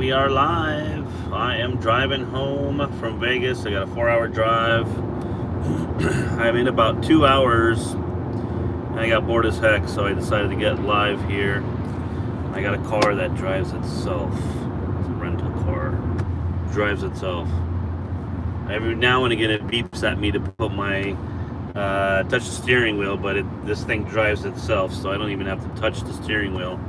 We are live. I am driving home from Vegas. I got a 4-hour drive. I'm in about 2 hours. And I got bored as heck, so I decided to get live here. I got a car that drives itself. It's a rental car. Drives itself. Every now and again it beeps at me to put my touch the steering wheel, but this thing drives itself, so I don't even have to touch the steering wheel.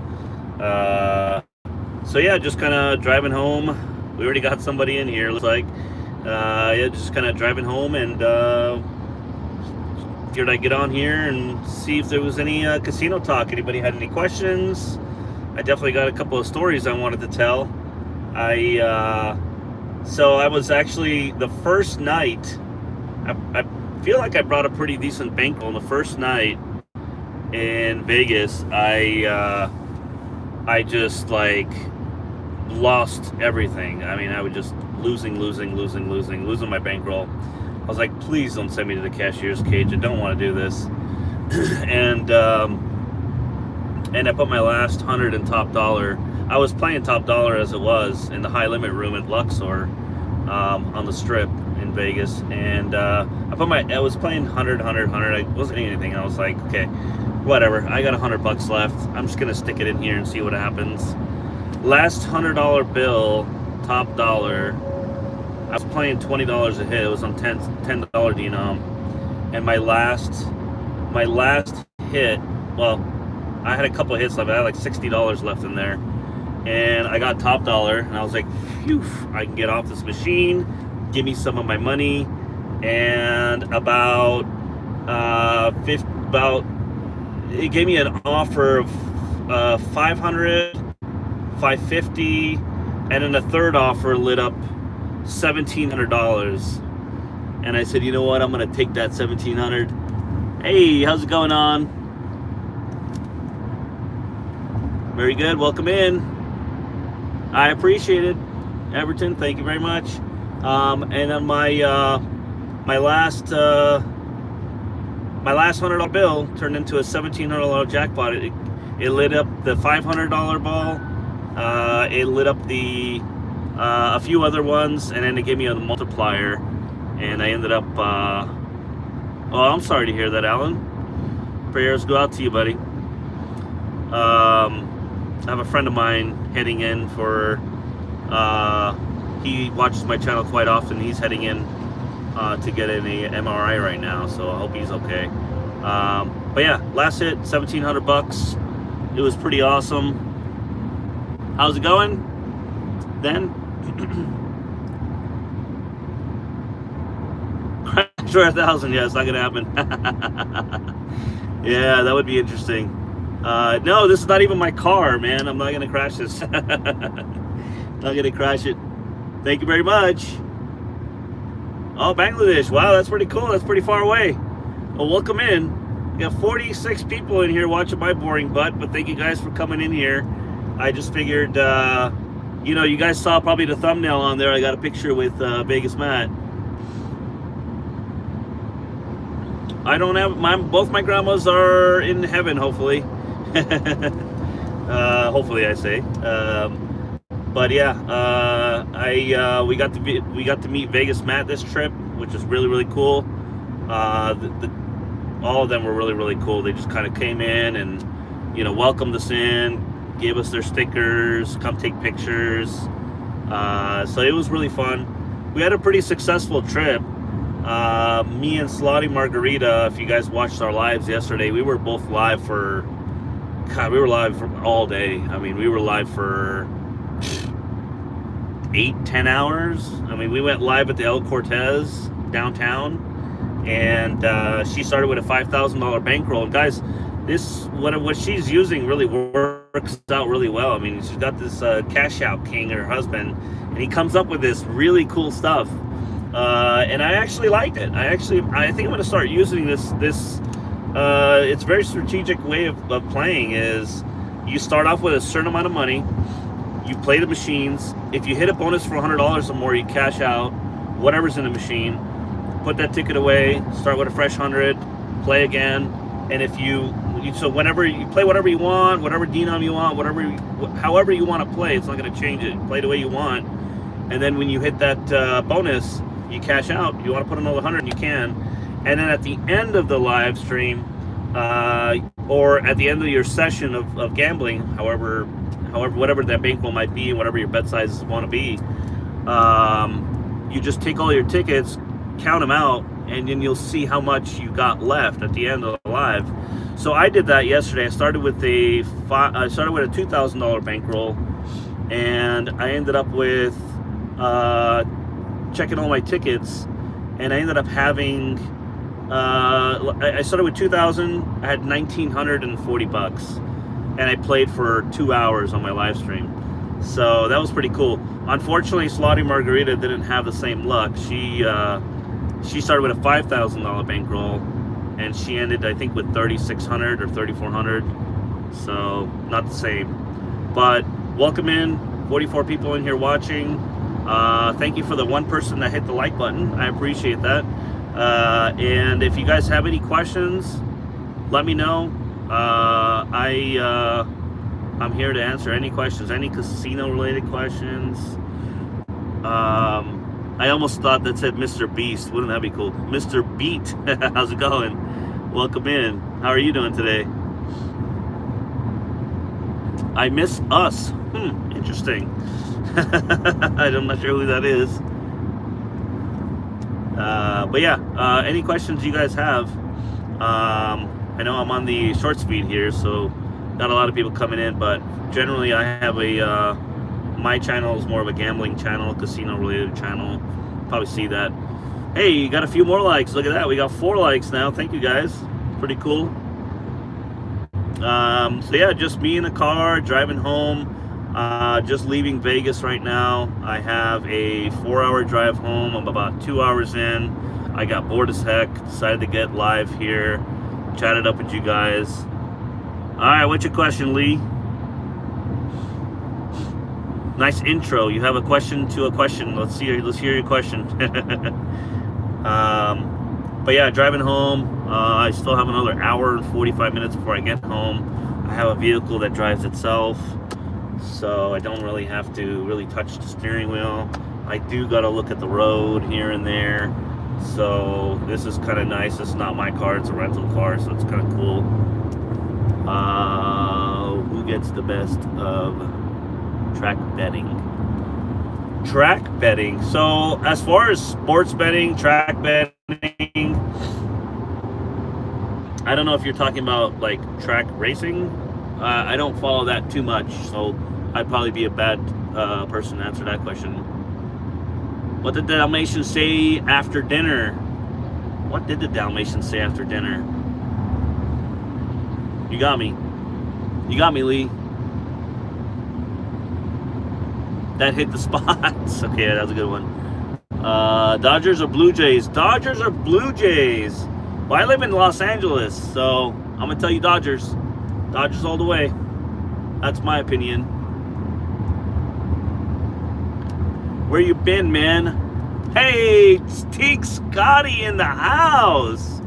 So yeah, just kind of driving home. We already got somebody in here, looks like. Yeah, just kind of driving home, and figured I'd get on here and see if there was any casino talk. Anybody had any questions? I definitely got a couple of stories I wanted to tell. So I was actually, the first night, I feel like I brought a pretty decent bankroll. The first night in Vegas, I just like lost everything. I mean, I was just losing my bankroll. I was like, please don't send me to the cashier's cage. I don't want to do this. And I put my last 100 in top dollar. I was playing top dollar as it was in the high limit room at Luxor on the Strip in Vegas, and I was playing 100. I wasn't hitting anything. I was like, okay, whatever. I got $100 left. I'm just gonna stick it in here and see what happens. Last $100 bill, top dollar. I was playing $20 a hit. It was on $10 denom, and my last hit. Well, I had a couple of hits left. I had like $60 left in there, and I got top dollar, and I was like, phew, I can get off this machine, give me some of my money. And it gave me an offer of 500, 550, and then the third offer lit up $1,700. And I said, you know what, I'm gonna take that 1,700. Hey, how's it going on? Very good, welcome in. I appreciate it, Everton. Thank you very much. And then my last $100 bill turned into a $1,700 jackpot. It lit up the $500 ball. It lit up the a few other ones, and then it gave me a multiplier. And I ended up. Oh, I'm sorry to hear that, Alan. Prayers go out to you, buddy. I have a friend of mine heading in for, he watches my channel quite often. He's heading in to get an MRI right now, so I hope he's okay. But yeah, last hit, $1,700. It was pretty awesome. How's it going? Then? Crash for 1,000, yeah, it's not gonna happen. Yeah, that would be interesting. No, this is not even my car, man. I'm not gonna crash this. Not gonna crash it. Thank you very much. Oh, Bangladesh. Wow, that's pretty cool. That's pretty far away. Well, welcome in. We got 46 people in here watching my boring butt, but thank you guys for coming in here. I just figured, you know, you guys saw probably the thumbnail on there. I got a picture with Vegas Matt. I don't have both my grandmas are in heaven, hopefully. Hopefully, I say. But yeah, we got to meet Vegas Matt this trip, which is really cool. All of them were really cool. They just kind of came in and, you know, welcomed us in, gave us their stickers, come take pictures. So it was really fun. We had a pretty successful trip. Me and Slotty Margarita, if you guys watched our lives yesterday, we were both live for, God, we were live for all day. I mean, we were live for 8-10 hours. I mean, we went live at the El Cortez downtown, and she started with a $5,000 bankroll. And guys, what she's using really works out really well. I mean, she's got this Cash Out King, her husband, and he comes up with this really cool stuff. And I actually liked it. I think I'm going to start using this. It's a very strategic way of playing. Is you start off with a certain amount of money, you play the machines. If you hit a bonus for $100 or more, you cash out whatever's in the machine, put that ticket away, start with a fresh 100, play again, and if you So whenever you play whatever you want, whatever denom you want, however you want to play, it's not going to change it. Play the way you want, and then when you hit that bonus, you cash out. You want to put another 100, you can, and then at the end of the live stream, or at the end of your session of gambling, however, whatever that bankroll might be, whatever your bet sizes want to be, you just take all your tickets, count them out, and then you'll see how much you got left at the end of the live. So I did that yesterday. I started with a $2,000 bankroll, and I ended up with checking all my tickets, and I ended up having I started with 2,000. I had 1,940 bucks, and I played for 2 hours on my live stream. So that was pretty cool. Unfortunately, Slotty Margarita didn't have the same luck. She started with a $5,000 bankroll, and she ended, I think, with 3,600 or 3,400. So not the same. But welcome in, 44 people in here watching. Thank you for the one person that hit the like button. I appreciate that. And if you guys have any questions, let me know. I'm here to answer any questions, any casino-related questions. I almost thought that said Mr. Beast. Wouldn't that be cool? Mr. Beat. How's it going? Welcome in. How are you doing today? I miss us. Interesting. I'm not sure who that is. But yeah, any questions you guys have? I know I'm on the shorts feed here, so not a lot of people coming in, but generally I have my channel is more of a gambling channel, casino related channel. Probably see that. Hey, you got a few more likes. Look at that. We got 4 likes now. Thank you guys. Pretty cool. So yeah, just me in the car driving home. Just leaving Vegas right now. I have a 4-hour drive home. I'm about 2 hours in. I got bored as heck. Decided to get live here. Chatted up with you guys. All right, what's your question, Lee? Nice intro. You have a question to a question. Let's hear your question. But yeah, driving home. I still have another hour and 45 minutes before I get home. I have a vehicle that drives itself, so I don't really have to really touch the steering wheel. I do got to look at the road here and there. So this is kind of nice. It's not my car, it's a rental car, so it's kind of cool. Who gets the best of track betting? Track betting. So as far as sports betting, track betting, I don't know if you're talking about like track racing. I don't follow that too much, so I'd probably be a bad person to answer that question. What did the Dalmatian say after dinner? What did the Dalmatian say after dinner? You got me. You got me, Lee. That hit the spots. Okay, that was a good one. Dodgers or Blue Jays? Dodgers or Blue Jays? Well, I live in Los Angeles, so I'm going to tell you Dodgers. Dodgers all the way. That's my opinion. Where you been, man? Hey, it's Teak Scotty in the house.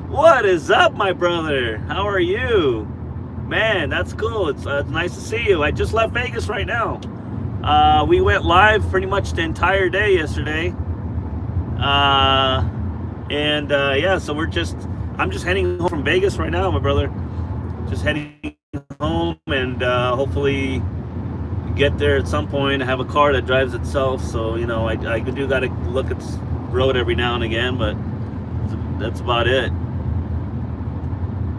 What is up, my brother? How are you? Man, that's cool. It's nice to see you. I just left Vegas right now. We went live pretty much the entire day yesterday. Yeah, so I'm just heading home from Vegas right now, my brother. Just heading home and hopefully get there at some point. I have a car that drives itself, so you know I do got to look at the road every now and again, but that's about it.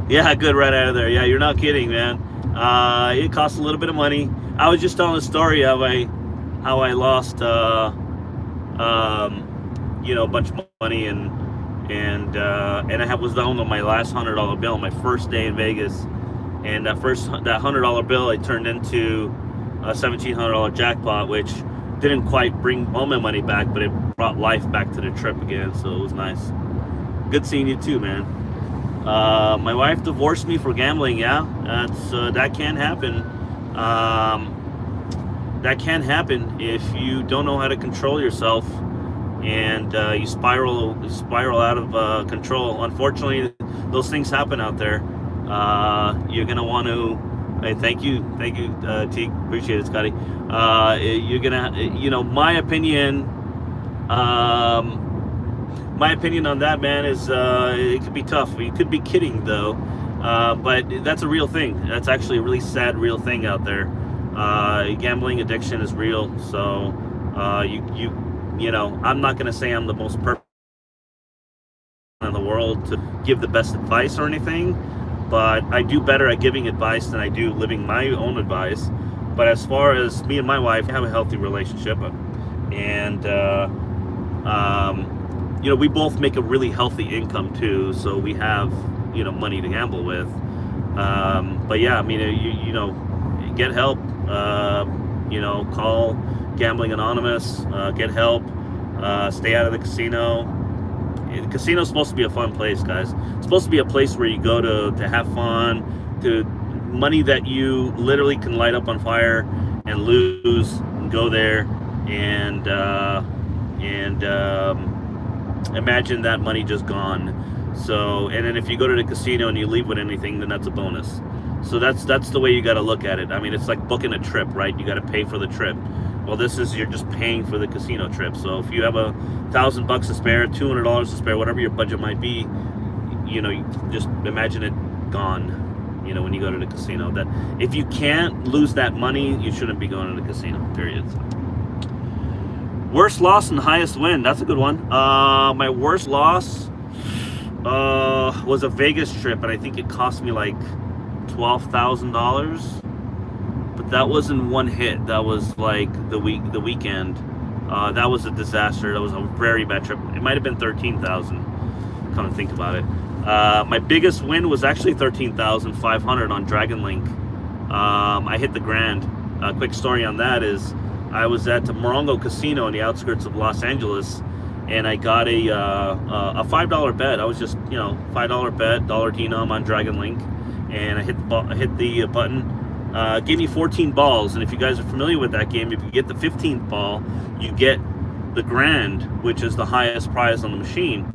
Yeah, good, right out of there. Yeah, you're not kidding, man. It costs a little bit of money. I was just telling a story how I lost a bunch of money and I was down on my last $100 bill, my first day in Vegas, and that $100 bill I turned into a $1,700 jackpot, which didn't quite bring all my money back, but it brought life back to the trip again, so it was nice. Good seeing you too, man. My wife divorced me for gambling. Yeah, that can happen. That can happen if you don't know how to control yourself, and you spiral out of control. Unfortunately, those things happen out there. You're gonna want to. Hey, thank you, Teague. Appreciate it, Scotty. You're gonna, my opinion. My opinion on that, man, is it could be tough. You could be kidding, though, but that's a real thing. That's actually a really sad, real thing out there. Gambling addiction is real. So, I'm not gonna say I'm the most perfect in the world to give the best advice or anything, but I do better at giving advice than I do living my own advice. But as far as me and my wife, we have a healthy relationship, and we both make a really healthy income too, so we have money to gamble with. But yeah, I mean, get help. Call Gambling Anonymous. Get help. Stay out of the casino. The casino's supposed to be a fun place, guys. It's supposed to be a place where you go to have fun, to money that you literally can light up on fire and lose, and go there and imagine that money just gone. So, and then if you go to the casino and you leave with anything, then that's a bonus. So that's the way you got to look at it. I mean, it's like booking a trip, right? You got to pay for the trip. Well, you're just paying for the casino trip. So if you have $1,000 to spare, $200 to spare, whatever your budget might be, you just imagine it gone. When you go to the casino, that if you can't lose that money, you shouldn't be going to the casino. Period. Worst loss and highest win. That's a good one. My worst loss was a Vegas trip, and I think it cost me like $12,000. But that wasn't one hit. That was like the weekend. That was a disaster. That was a very bad trip. It might have been $13,000. Come to think about it. My biggest win was actually $13,500 on Dragon Link. I hit the grand. Quick story on that is I was at the Morongo Casino on the outskirts of Los Angeles, and I got a $5 bet. I was just $5 bet, dollar denom on Dragon Link, and I hit the button. Gave me 14 balls, and if you guys are familiar with that game, if you get the 15th ball, you get the grand, which is the highest prize on the machine.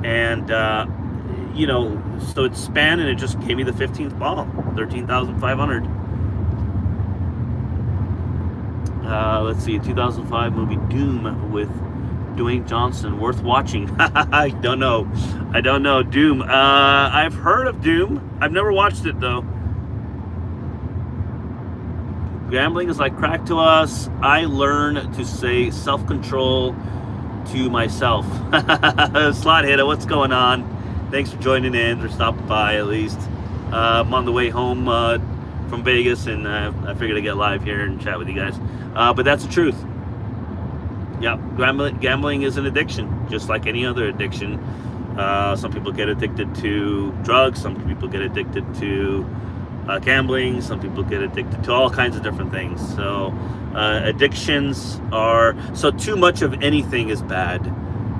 And so it span, and it just gave me the 15th ball, 13,500. Let's see, 2005 movie Doom with Dwayne Johnson, worth watching. I don't know, Doom. I've heard of Doom. I've never watched it though. Gambling is like crack to us. I learn to say self-control to myself. Slot hitter, what's going on? Thanks for joining in, or stopping by at least. I'm on the way home from Vegas, and I figured I'd get live here and chat with you guys. But that's the truth. Yeah, gambling is an addiction, just like any other addiction. Some people get addicted to drugs. Some people get addicted to gambling. Some people get addicted to all kinds of different things. So addictions are, so too much of anything is bad,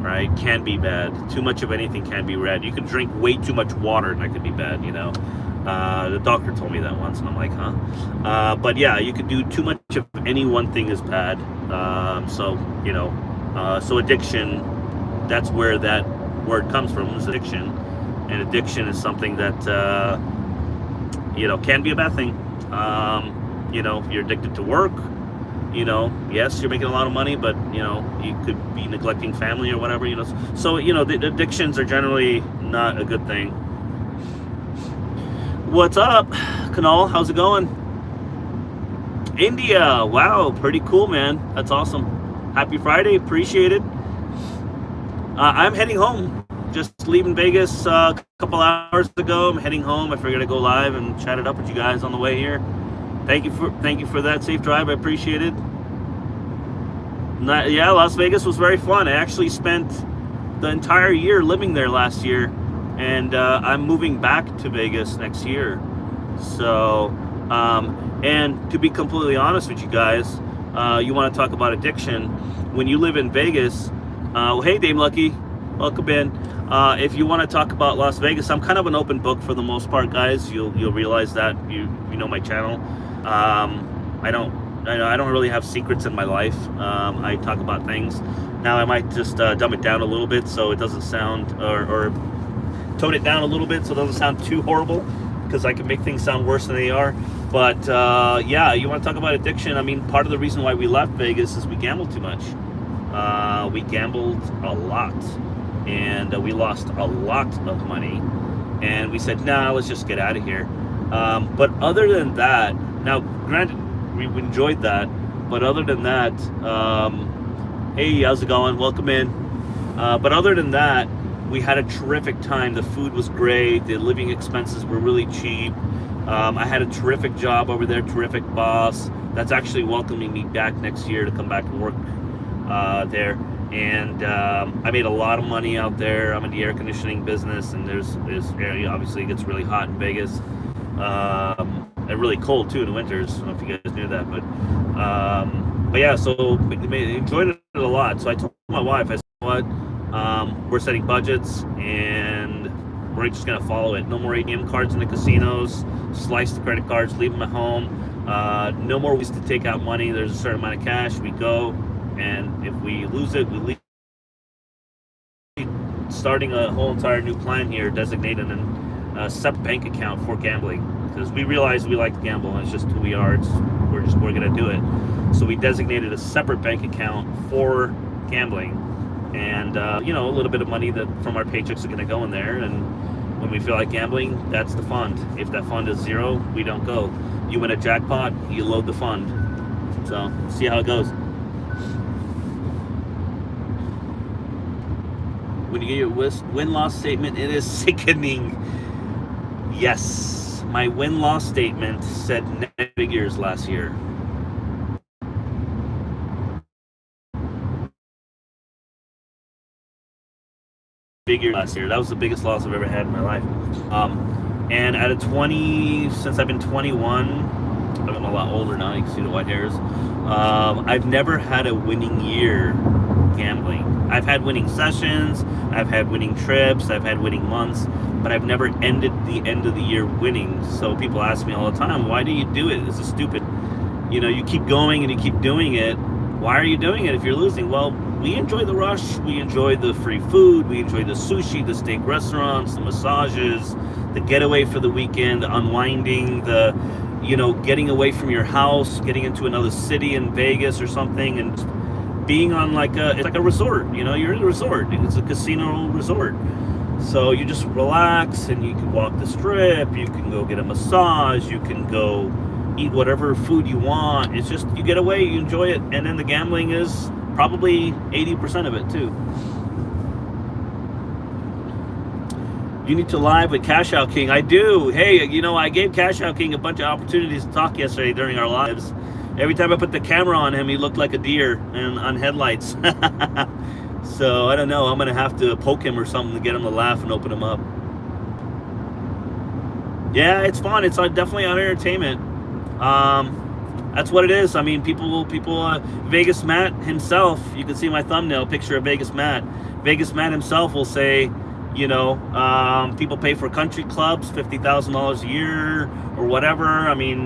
right? Can be bad. Too much of anything can be bad. You can drink way too much water and that could be bad, The doctor told me that once, and I'm like, huh? But yeah, you could do too much of any one thing is bad. So addiction, that's where that word comes from, is addiction. And addiction is something that, can be a bad thing. If you're addicted to work, yes, you're making a lot of money, but, you could be neglecting family or whatever, So, the addictions are generally not a good thing. What's up, Kanal? How's it going? India, wow, pretty cool, man. That's awesome. Happy Friday, appreciate it. I'm heading home. Just leaving Vegas a couple hours ago. I'm heading home. I figured I'd go live and chat it up with you guys on the way here. Thank you for that safe drive. I appreciate it. Yeah, Las Vegas was very fun. I actually spent the entire year living there last year, and I'm moving back to Vegas next year. So, and to be completely honest with you guys, you want to talk about addiction. When you live in Vegas, hey, Dame Lucky, welcome in. If you want to talk about Las Vegas, I'm kind of an open book for the most part, guys. You'll realize that. You know my channel. I don't really have secrets in my life. I talk about things. Now I might just dumb it down a little bit so it doesn't sound, or tone it down a little bit so it doesn't sound too horrible. because I can make things sound worse than they are. But yeah, you want to talk about addiction? I mean, part of the reason why we left Vegas is we gambled too much. We gambled a lot, and we lost a lot of money. And we said, nah, let's just get out of here. But other than that, now granted, we enjoyed that. But other than that, hey, how's it going? Welcome in. But other than that, we had a terrific time. The food was great. The living expenses were really cheap. I had a terrific job over there, terrific boss. That's actually welcoming me back next year to come back and work there. And I made a lot of money out there. I'm in the air conditioning business, and there's obviously it gets really hot in Vegas. And really cold too in the winters. I don't know if you guys knew that, but yeah, so enjoyed it a lot. So I told my wife, I said, what? We're setting budgets, and we're just gonna follow it. No more ATM cards in the casinos. Slice the credit cards, leave them at home. No more ways to take out money. There's a certain amount of cash. We go, and if we lose it, we leave. Starting a whole entire new plan here, designated a separate bank account for gambling, because we realize we like to gamble, and it's just who we are. We're gonna do it. So we designated a separate bank account for gambling, and you know, a little bit of money that from our paychecks are gonna go in there. And when we feel like gambling, that's the fund. If that fund is zero, we don't go. You win a jackpot, you load the fund. So see how it goes. When you get your win-loss statement, it is sickening. Yes, my win-loss statement said negative figures last year. Last year. That was the biggest loss I've ever had in my life. And out of 20, since I've been 21, I'm a lot older now, you can see the white hairs. I've never had a winning year gambling. I've had winning sessions, I've had winning trips, I've had winning months, but I've never ended the end of the year winning. So people ask me all the time, why do you do it? This is stupid. You know, you keep going and you keep doing it. Why are you doing it if you're losing? Well, we enjoy the rush, we enjoy the free food, we enjoy the sushi, the steak restaurants, the massages, the getaway for the weekend, unwinding, the, you know, getting away from your house, getting into another city in Vegas or something, and being on it's like a resort, you know, you're in a resort, it's a casino resort. So you just relax, and you can walk the strip, you can go get a massage, you can go eat whatever food you want. It's just, you get away, you enjoy it, and then the gambling is probably 80% of it too. You need to live with Cash Out King. I do. Hey, you know, I gave Cash Out King a bunch of opportunities to talk yesterday during our lives. Every time I put the camera on him, he looked like a deer and on headlights. So I don't know, I'm gonna have to poke him or something to get him to laugh and open him up. Yeah, it's fun. It's definitely on entertainment. That's what it is. I mean, people, Vegas Matt himself, you can see my thumbnail picture of Vegas Matt. Vegas Matt himself will say, you know, people pay for country clubs, $50,000 a year or whatever. I mean,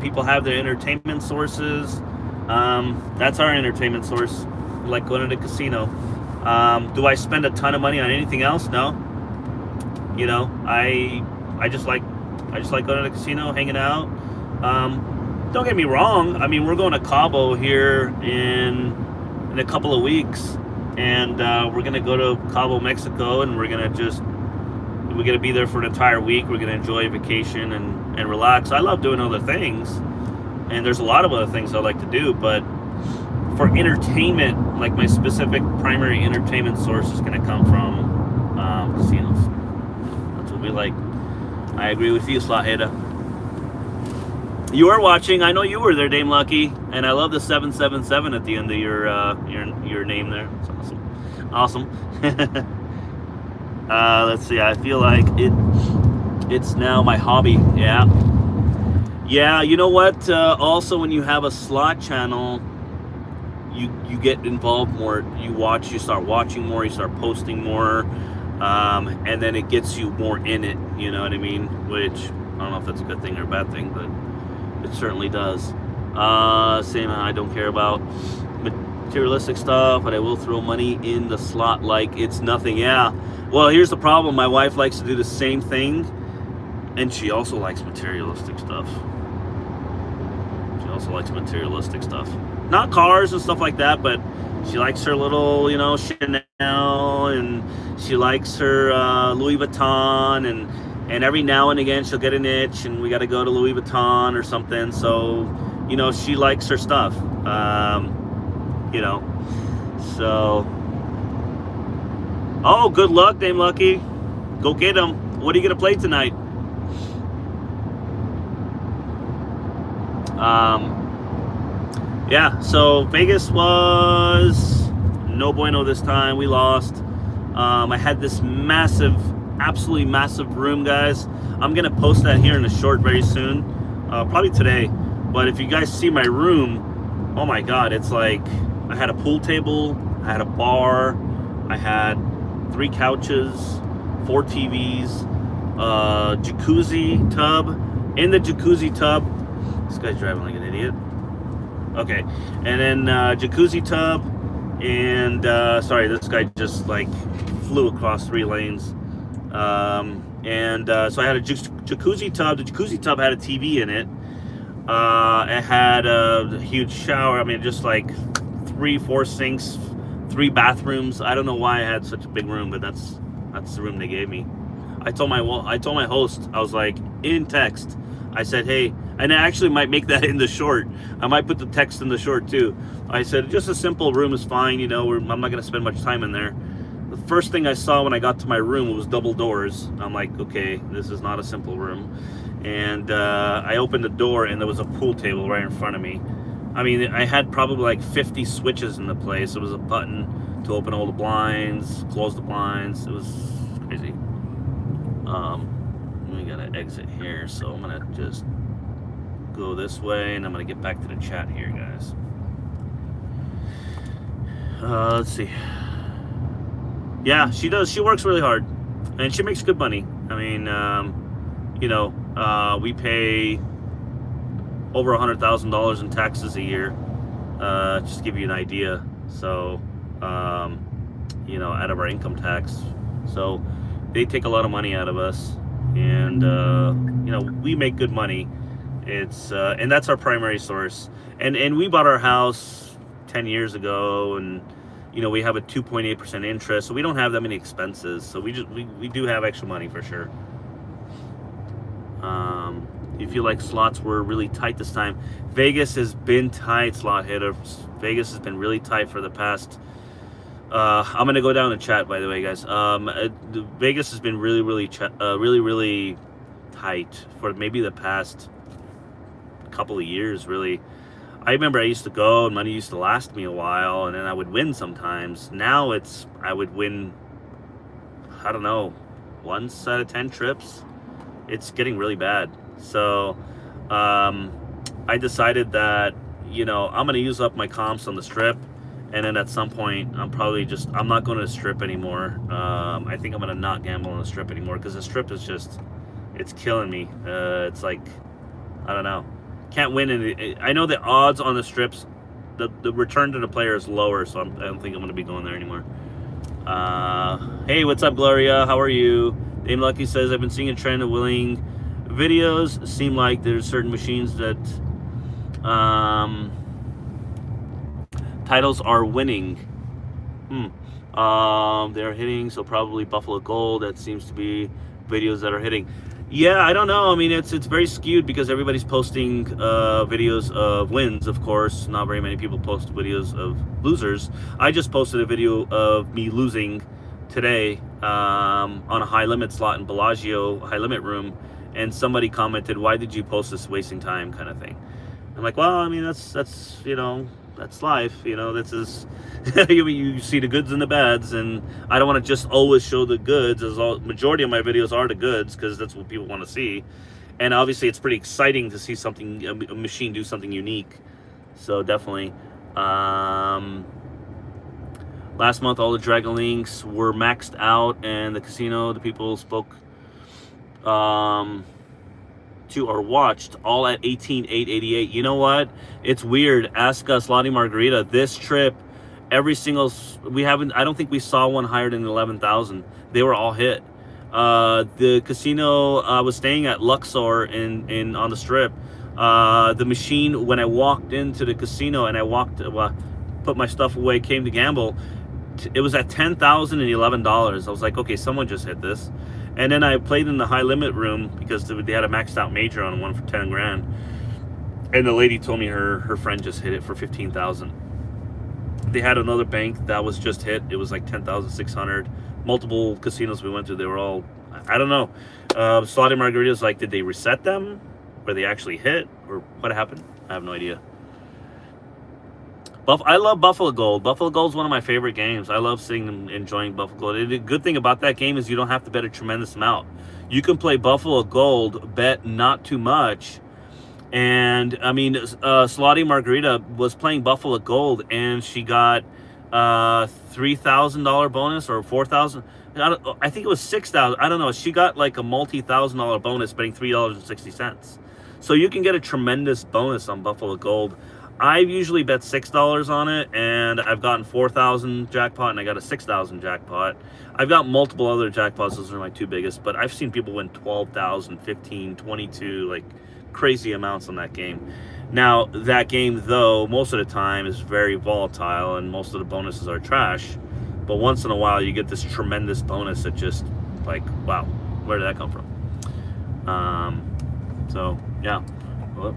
people have their entertainment sources. That's our entertainment source, like going to the casino. Do I spend a ton of money on anything else? No. You know, I just like going to the casino, hanging out. Don't get me wrong. I mean, we're going to Cabo here in a couple of weeks, and we're gonna go to Cabo, Mexico, and we're gonna be there for an entire week. We're gonna enjoy a vacation and relax. I love doing other things, and there's a lot of other things I like to do, but for entertainment, like my specific primary entertainment source is gonna come from casinos. That's what we like. I agree with you, Slaheda. You are watching. I know you were there, Dame Lucky, and I love the 777 at the end of your name there. It's awesome. Let's see. I feel like it's now my hobby. Yeah. You know what? Also, when you have a slot channel, you get involved more. You start watching more. You start posting more, and then it gets you more in it. You know what I mean? Which I don't know if that's a good thing or a bad thing, but it certainly does. Saying I don't care about materialistic stuff, but I will throw money in the slot like it's nothing. Yeah. Well, here's the problem. My wife likes to do the same thing And she also likes materialistic stuff. She also likes materialistic stuff. Not cars and stuff like that, but she likes her little, Chanel, and she likes her Louis Vuitton, and every now and again she'll get an itch, and we got to go to Louis Vuitton or something. So, she likes her stuff. So. Oh, good luck, Dame Lucky. Go get him. What are you gonna play tonight? Yeah, so Vegas was no bueno this time. We lost. I had this massive, absolutely massive room, guys. I'm gonna post that here in a short very soon, probably today. But if you guys see my room, oh my God, it's like I had a pool table, I had a bar, I had 3 couches, 4 TVs, jacuzzi tub. In the jacuzzi tub, this guy's driving like an idiot. Okay, and then jacuzzi tub, and sorry, this guy just like flew across 3 lanes. So I had a jacuzzi tub. The jacuzzi tub had a TV in it. It had a huge shower. I mean, just like 3-4 sinks, 3 bathrooms. I don't know why I had such a big room, but that's the room they gave me. I told my host, I was like, in text, I said, hey, and I actually might make that in the short. I might put the text in the short too. I said, just a simple room is fine. I'm not going to spend much time in there. The first thing I saw when I got to my room was double doors. I'm like, okay, this is not a simple room. And I opened the door, and there was a pool table right in front of me. I mean, I had probably like 50 switches in the place. There was a button to open all the blinds, close the blinds. It was crazy. We gotta exit here, so I'm gonna just go this way, and I'm gonna get back to the chat here, guys. Let's see. Yeah, she does. She works really hard, and she makes good money. I mean, we pay over $100,000 in taxes a year, just to give you an idea. So, out of our income tax. So they take a lot of money out of us, and, we make good money. It's, and that's our primary source. And we bought our house 10 years ago, and, we have a 2.8% interest, so we don't have that many expenses. So we do have extra money for sure. You feel like slots were really tight this time. Vegas has been tight, slot hitters. Vegas has been really tight for the past. I'm gonna go down the chat, by the way, guys. Vegas has been really, really tight for maybe the past couple of years. Really, I remember I used to go, and money used to last me a while, and then I would win sometimes. Now I would win, I don't know, once out of 10 trips. It's getting really bad. So I decided that, I'm going to use up my comps on the strip. And then at some point, I'm not going to the strip anymore. I think I'm going to not gamble on the strip anymore, because the strip is it's killing me. It's like, I don't know. Can't win. I know the odds on the strips, the return to the player is lower, so I don't think I'm going to be going there anymore. Hey, what's up, Gloria? How are you? Dame Lucky says, I've been seeing a trend of willing videos. Seem like there's certain machines that titles are winning. They're hitting, so probably Buffalo Gold. That seems to be videos that are hitting. Yeah, I don't know. I mean, it's very skewed because everybody's posting videos of wins, of course. Not very many people post videos of losers. I just posted a video of me losing today on a high limit slot in Bellagio high limit room, and somebody commented, "Why did you post this, wasting time?" kind of thing. I'm like, well, I mean, that's that's life. This is you see the goods and the bads, and I don't want to just always show the goods, as majority of my videos are the goods, because that's what people want to see. And obviously it's pretty exciting to see a machine do something unique. So definitely. Last month all the Dragon Links were maxed out, and the casino the people spoke to or watched all at 18,888. You know what? It's weird. Ask us, Lottie Margarita. This trip, I don't think we saw one higher than 11,000. They were all hit. The casino I was staying at, Luxor in on the Strip. The machine, when I walked into the casino and I put my stuff away, came to gamble, it was at $10,011. I was like, okay, someone just hit this. And then I played in the high limit room because they had a maxed out major on one for 10 grand. And the lady told me her friend just hit it for 15,000. They had another bank that was just hit. It was like 10,600. Multiple casinos we went to, they were all, I don't know. Slotty Margarita's like, did they reset them? Were they actually hit? Or what happened? I have no idea. I love Buffalo Gold. Buffalo Gold is one of my favorite games. I love seeing them enjoying Buffalo Gold. The good thing about that game is you don't have to bet a tremendous amount. You can play Buffalo Gold, bet not too much. And I mean, Slotty Margarita was playing Buffalo Gold, and she got $3,000 bonus or $4,000. I think it was $6,000. I don't know. She got like a multi-$1,000 bonus betting $3.60. So you can get a tremendous bonus on Buffalo Gold. I usually bet $6 on it, and I've gotten 4,000 jackpot, and I got a 6,000 jackpot. I've got multiple other jackpots. Those are my two biggest, but I've seen people win 12,000, 15, 22, like crazy amounts on that game. Now, that game, though, most of the time is very volatile, and most of the bonuses are trash. But once in a while, you get this tremendous bonus that just, like, wow, where did that come from? So, yeah. Well,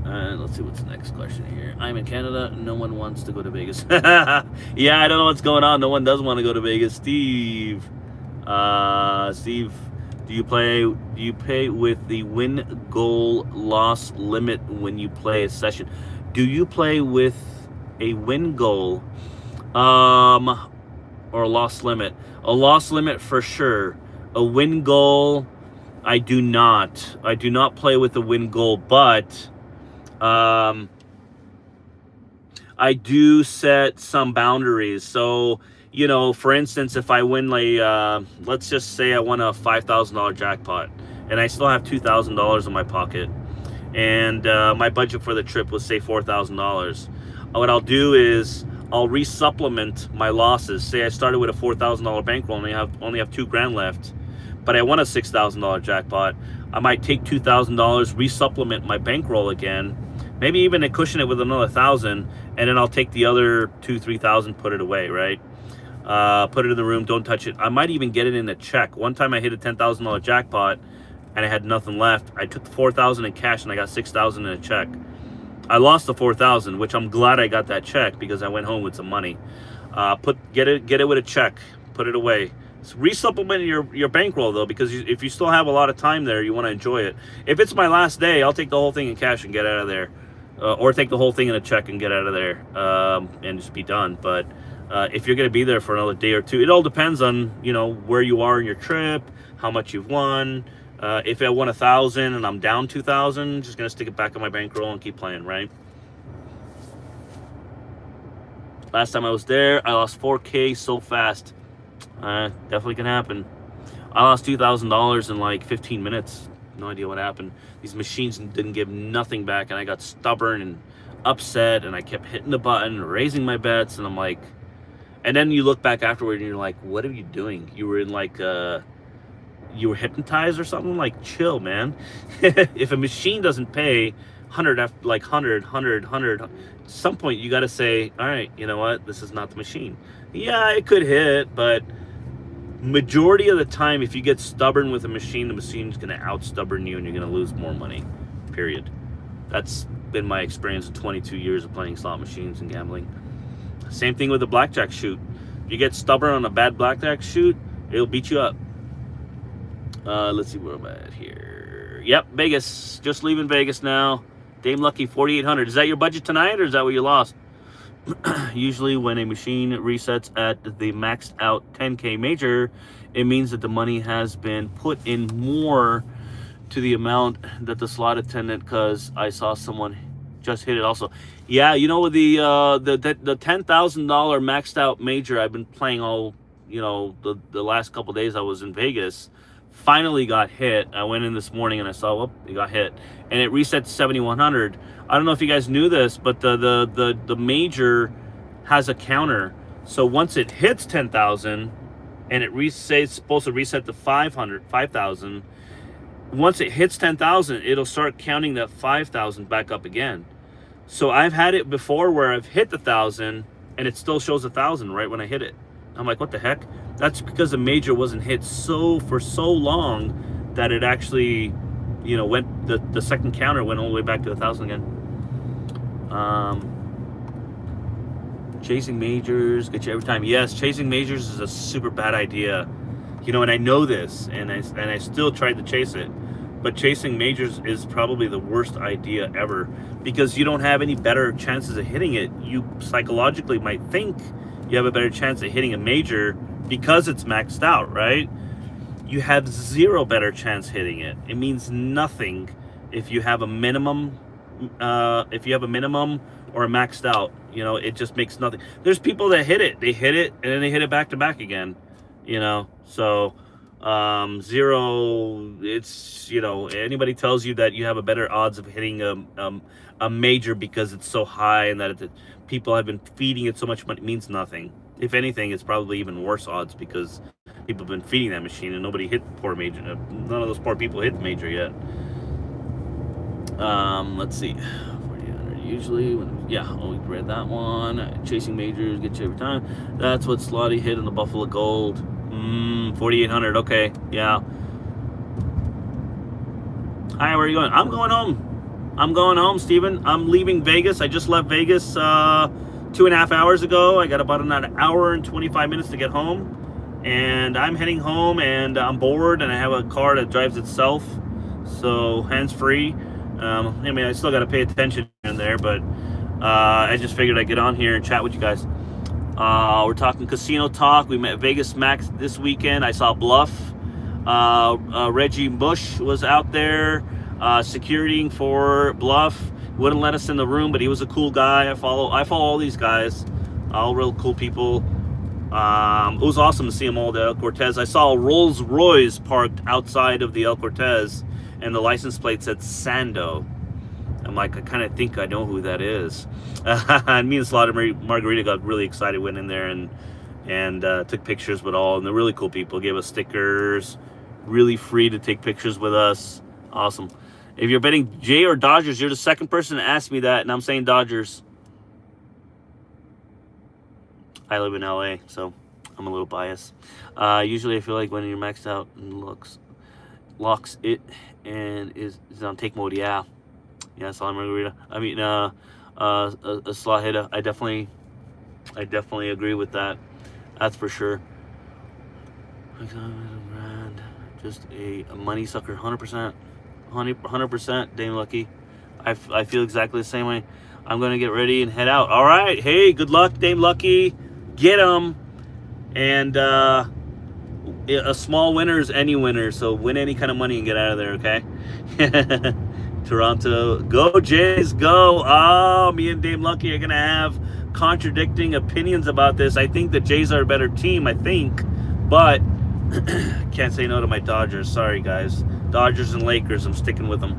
let's see what's the next question here. I'm in Canada. No one wants to go to Vegas. Yeah, I don't know what's going on. No one does want to go to Vegas. Steve, do you pay with the win goal loss limit when you play a session? Do you play with a win goal or a loss limit? A loss limit for sure. A win goal, I do not. I do not play with a win goal, but I do set some boundaries. So, you know, for instance, if I win, like, let's just say I won a $5,000 jackpot, and I still have $2,000 in my pocket, and my budget for the trip was, say, $4,000. What I'll do is I'll resupplement my losses. Say I started with a $4,000 bankroll and I only have $2,000 left, but I won a $6,000 jackpot. I might take $2,000, resupplement my bankroll again, maybe even cushion it with another $1,000, and then I'll take the other $2,000-3,000, put it away, right? Put it in the room, don't touch it. I might even get it in a check. One time I hit a $10,000 jackpot and I had nothing left. I took the $4,000 in cash and I got $6,000 in a check. I lost the $4,000, which I'm glad I got that check because I went home with some money. Get it with a check, put it away. Resupplement your bankroll though, because if you still have a lot of time there, you want to enjoy it. If it's my last day, I'll take the whole thing in cash and get out of there, or take the whole thing in a check and get out of there, and just be done. But if you're going to be there for another day or two, it all depends on, you know, where you are in your trip, how much you've won. If I won 1,000 and I'm down 2,000, just going to stick it back on my bankroll and keep playing, right? Last time I was there, I lost $4K so fast. Definitely can happen. I lost $2,000 in like 15 minutes. No idea what happened. These machines didn't give nothing back, and I got stubborn and upset, and I kept hitting the button, raising my bets, and I'm like, and then you look back afterward and you're like, what are you doing? You were in like, you were hypnotized or something? Like, chill, man. If a machine doesn't pay 100 after like 100, at some point you got to say, all right, you know what? This is not the machine. Yeah, it could hit, but majority of the time, if you get stubborn with a machine, the machine's going to out-stubborn you and you're going to lose more money, period. That's been my experience of 22 years of playing slot machines and gambling. Same thing with the blackjack shoot. If you get stubborn on a bad blackjack shoot, it'll beat you up. Let's see where I'm at here. Yep, Vegas. Just leaving Vegas now. Dame Lucky, 4,800. Is that your budget tonight, or is that what you lost? Usually when a machine resets at the maxed out 10K major, it means that the money has been put in more to the amount that the slot attendant, because I saw someone just hit it also. Yeah, you know, the $10,000 maxed out major I've been playing all, you know, the last couple days I was in Vegas, finally got hit. I went in this morning and I saw, whoop, it got hit, and it reset to 7,100. I don't know if you guys knew this, but the major has a counter. So once it hits 10,000, and it's supposed to reset to 5,000. Once it hits 10,000, it'll start counting that 5,000 back up again. So I've had it before where I've hit the 1,000 and it still shows 1,000 right when I hit it. I'm like, what the heck? That's because the major wasn't hit for so long that it actually, went the second counter went all the way back to 1,000 again. Chasing majors get you every time. Yes, chasing majors is a super bad idea. And I know this, and I still tried to chase it. But chasing majors is probably the worst idea ever because you don't have any better chances of hitting it. You psychologically might think you have a better chance of hitting a major because it's maxed out, right? You have zero better chance hitting it. It means nothing if you have a minimum, or a maxed out. It just makes nothing. There's people that hit it, and then they hit it back to back again. So zero. It's anybody tells you that you have a better odds of hitting a major because it's so high and that people have been feeding it so much money, means nothing. If anything, it's probably even worse odds because people have been feeding that machine and nobody hit the poor major. None of those poor people hit the major yet. Let's see. 4,800 usually. We read that one. Chasing majors get you every time. That's what Slotty hit in the Buffalo Gold. 4,800. Okay, yeah. Hi, where are you going? I'm going home, Steven. I'm leaving Vegas. I just left Vegas 2.5 hours ago. I got about an hour and 25 minutes to get home, and I'm heading home. And I'm bored, and I have a car that drives itself, so hands-free. I still got to pay attention in there, but I just figured I'd get on here and chat with you guys. We're talking casino talk. We met Vegas Max this weekend. I saw Bluff. Reggie Bush was out there securitying for Bluff. Wouldn't let us in the room, but he was a cool guy. I follow all these guys, all real cool people. It was awesome to see them all at El Cortez. I saw a Rolls Royce parked outside of the El Cortez, and the license plate said Sando. I'm like, I kind of think I know who that is. And me and Slaughter Margarita got really excited, went in there and took pictures with all, and they're really cool people. Gave us stickers, really free to take pictures with us. Awesome. If you're betting Jay or Dodgers, you're the second person to ask me that, and I'm saying Dodgers. I live in LA, so I'm a little biased. Usually I feel like when you're maxed out and locks it and is on take mode, yeah, Solid Margarita. I mean, a slot hitter. I definitely agree with that. That's for sure. Just a money sucker, 100%. 100%, Dame Lucky. I feel exactly the same way. I'm going to get ready and head out. All right. Hey, good luck, Dame Lucky. Get them. And a small winner is any winner. So win any kind of money and get out of there, okay? Toronto. Go, Jays, go. Oh, me and Dame Lucky are going to have contradicting opinions about this. I think the Jays are a better team, I think. But can't say no to my Dodgers. Sorry, guys. Dodgers and Lakers, I'm sticking with them.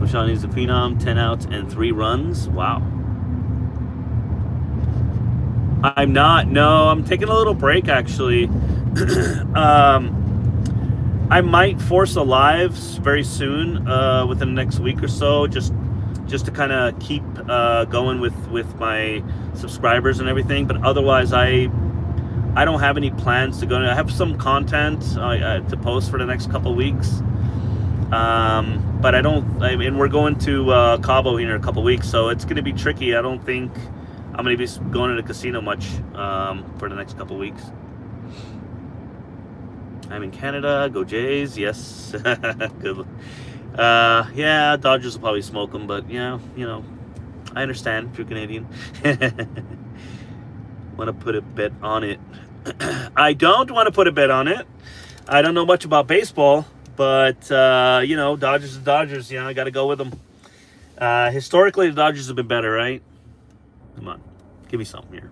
O'Shawn is a phenom, 10 outs and 3 runs. Wow. I'm not. No, I'm taking a little break, actually. I might force a live very soon, within the next week or so, just to kind of keep going with my subscribers and everything. But otherwise, I don't have any plans to go. I have some content to post for the next couple weeks. But I don't. I mean, we're going to Cabo here in a couple weeks, so it's going to be tricky. I don't think I'm going to be going to the casino much for the next couple weeks. I'm in Canada. Go Jays. Yes. Good. Yeah, Dodgers will probably smoke them, but yeah, I understand if you're Canadian. Want to put a bet on it? I don't want to put a bet on it. I don't know much about baseball, but Dodgers are Dodgers. I got to go with them. Historically, the Dodgers have been better, right? Come on, give me something here.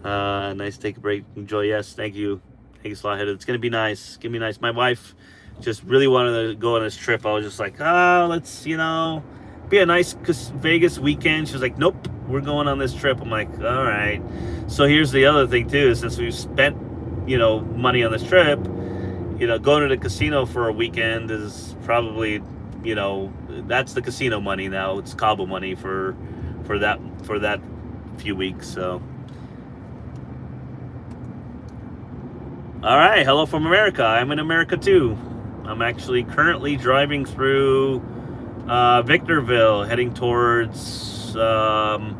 Nice, take a break, enjoy. Yes, thank you, Slawhead. It's gonna be nice. It's gonna be nice. My wife just really wanted to go on this trip. I was just like, let's be a nice Vegas weekend. She was like, nope, we're going on this trip. I'm like, all right. So here's the other thing too, since we've spent, money on this trip, going to the casino for a weekend is probably, that's the casino money now. It's Cabo money for that few weeks. So, all right, hello from America. I'm in America too. I'm actually currently driving through Victorville, heading towards my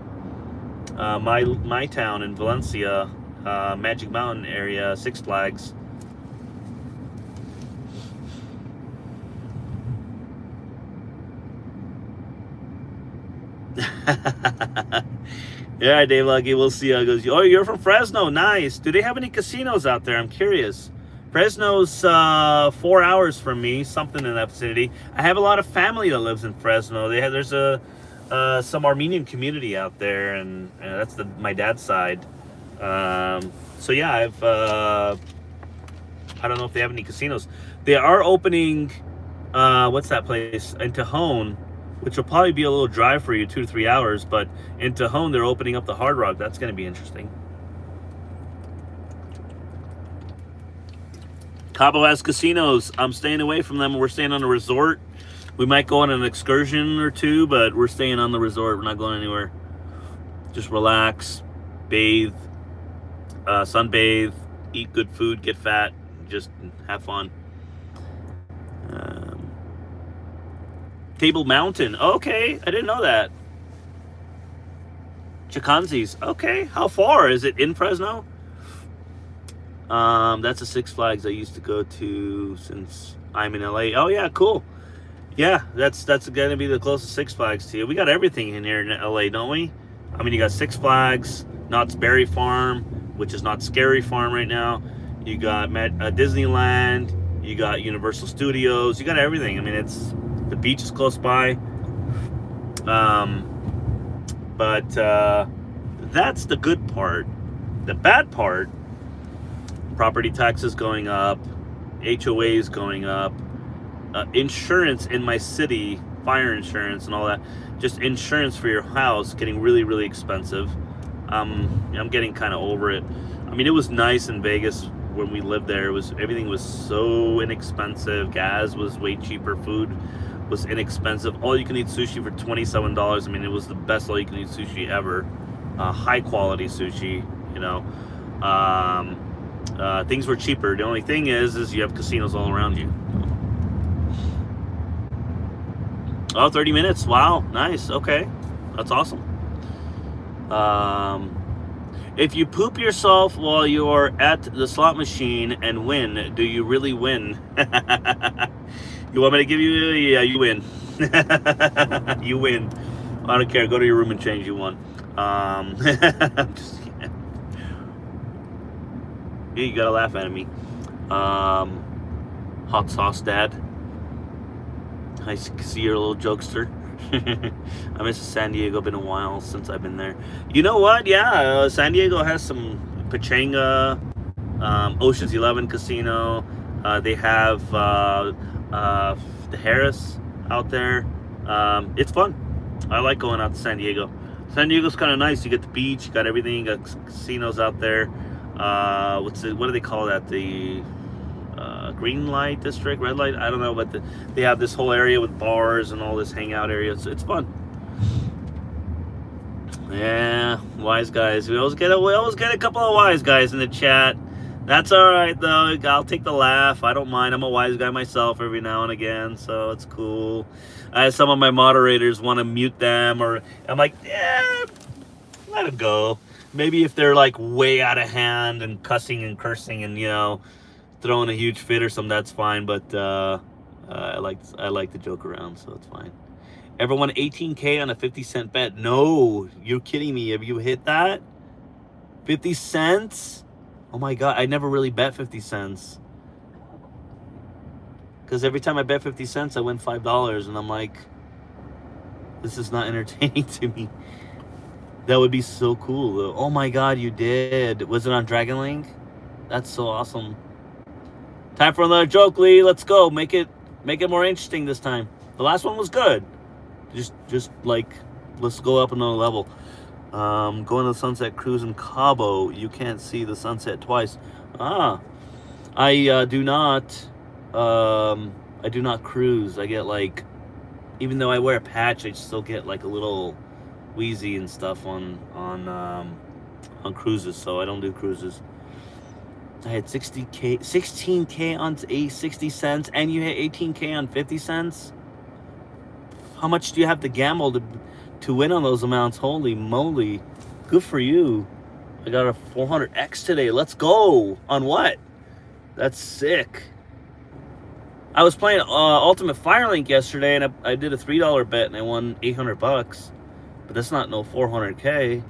town in Valencia, Magic Mountain area, Six Flags. Yeah, Dave Lucky, we'll see how it goes. Oh, you're from Fresno. Nice. Do they have any casinos out there? I'm curious. Fresno's 4 hours from me, something in that vicinity. I have a lot of family that lives in Fresno. There's some Armenian community out there, and that's my dad's side. So yeah, I don't know if they have any casinos. They are opening, what's that place in Tejon, which will probably be a little drive for you, 2 to 3 hours. But in Tejon, they're opening up the Hard Rock. That's going to be interesting. Cabo has casinos. I'm staying away from them. We're staying on a resort. We might go on an excursion or two, but we're staying on the resort. We're not going anywhere. Just relax, bathe, sunbathe, eat good food, get fat, just have fun. Table Mountain. Okay, I didn't know that. Chicanzi's. Okay, how far? Is it in Fresno? That's a Six Flags I used to go to since I'm in LA. Oh yeah, cool. Yeah, that's gonna be the closest Six Flags to you. We got everything in here in LA, don't we? I mean, you got Six Flags, Knott's Berry Farm, which is Knott's Scary Farm right now. You got Disneyland. You got Universal Studios. You got everything. I mean, the beach is close by. But that's the good part. The bad part, property taxes going up, HOAs going up, insurance in my city, fire insurance and all that, just insurance for your house getting really, really expensive. I'm getting kind of over it. I mean, it was nice in Vegas when we lived there. Everything was so inexpensive. Gas was way cheaper. Food was inexpensive. All you can eat sushi for $27. I mean, it was the best all you can eat sushi ever. High quality sushi, things were cheaper. The only thing is you have casinos all around you. Oh, 30 minutes. Wow. Nice. Okay. That's awesome. If you poop yourself while you're at the slot machine and win, do you really win? You want me to give you? Yeah, you win. You win. I don't care. Go to your room and change. You won. I'm just kidding. Yeah, you gotta laugh at me. Hot sauce dad. I see you're a little jokester. I miss San Diego. Been a while since I've been there. You know what? Yeah, San Diego has some Pechanga, Ocean's 11 Casino. They have the Harris out there. It's fun. I like going out to San Diego. San Diego's kind of nice. You get the beach, you got everything, you got casinos out there. What do they call that? The green light district, red light? I don't know, but they have this whole area with bars and all this hangout area. It's fun. Yeah, wise guys. We always get a couple of wise guys in the chat. That's all right though. I'll take the laugh. I don't mind. I'm a wise guy myself every now and again, so it's cool. Some of my moderators want to mute them, or I'm like, yeah, let them go. Maybe if they're like way out of hand and cussing and cursing and throwing a huge fit or something, that's fine. But I like to joke around, so it's fine. Everyone, 18K on a 50-cent bet. No, you're kidding me. Have you hit that? 50 cents? Oh my God, I never really bet 50 cents. Because every time I bet 50 cents, I win $5. And I'm like, this is not entertaining to me. That would be so cool, though. Oh my God, you did. Was it on Dragon Link? That's so awesome. Time for another joke, Lee. Let's go. Make it more interesting this time. The last one was good. Just like, let's go up another level. Going to the Sunset Cruise in Cabo, you can't see the sunset twice. Ah, I do not. I do not cruise. I get like, even though I wear a patch, I still get like a little wheezy and stuff on cruises. So I don't do cruises. I had 16K on 60 cents, and you had 18K on 50 cents. How much do you have to gamble to win on those amounts? Holy moly. Good for you. I got a 400X today. Let's go. On what? That's sick. I was playing Ultimate Firelink yesterday, and I did a $3 bet, and I won 800 bucks. But that's not no 400K.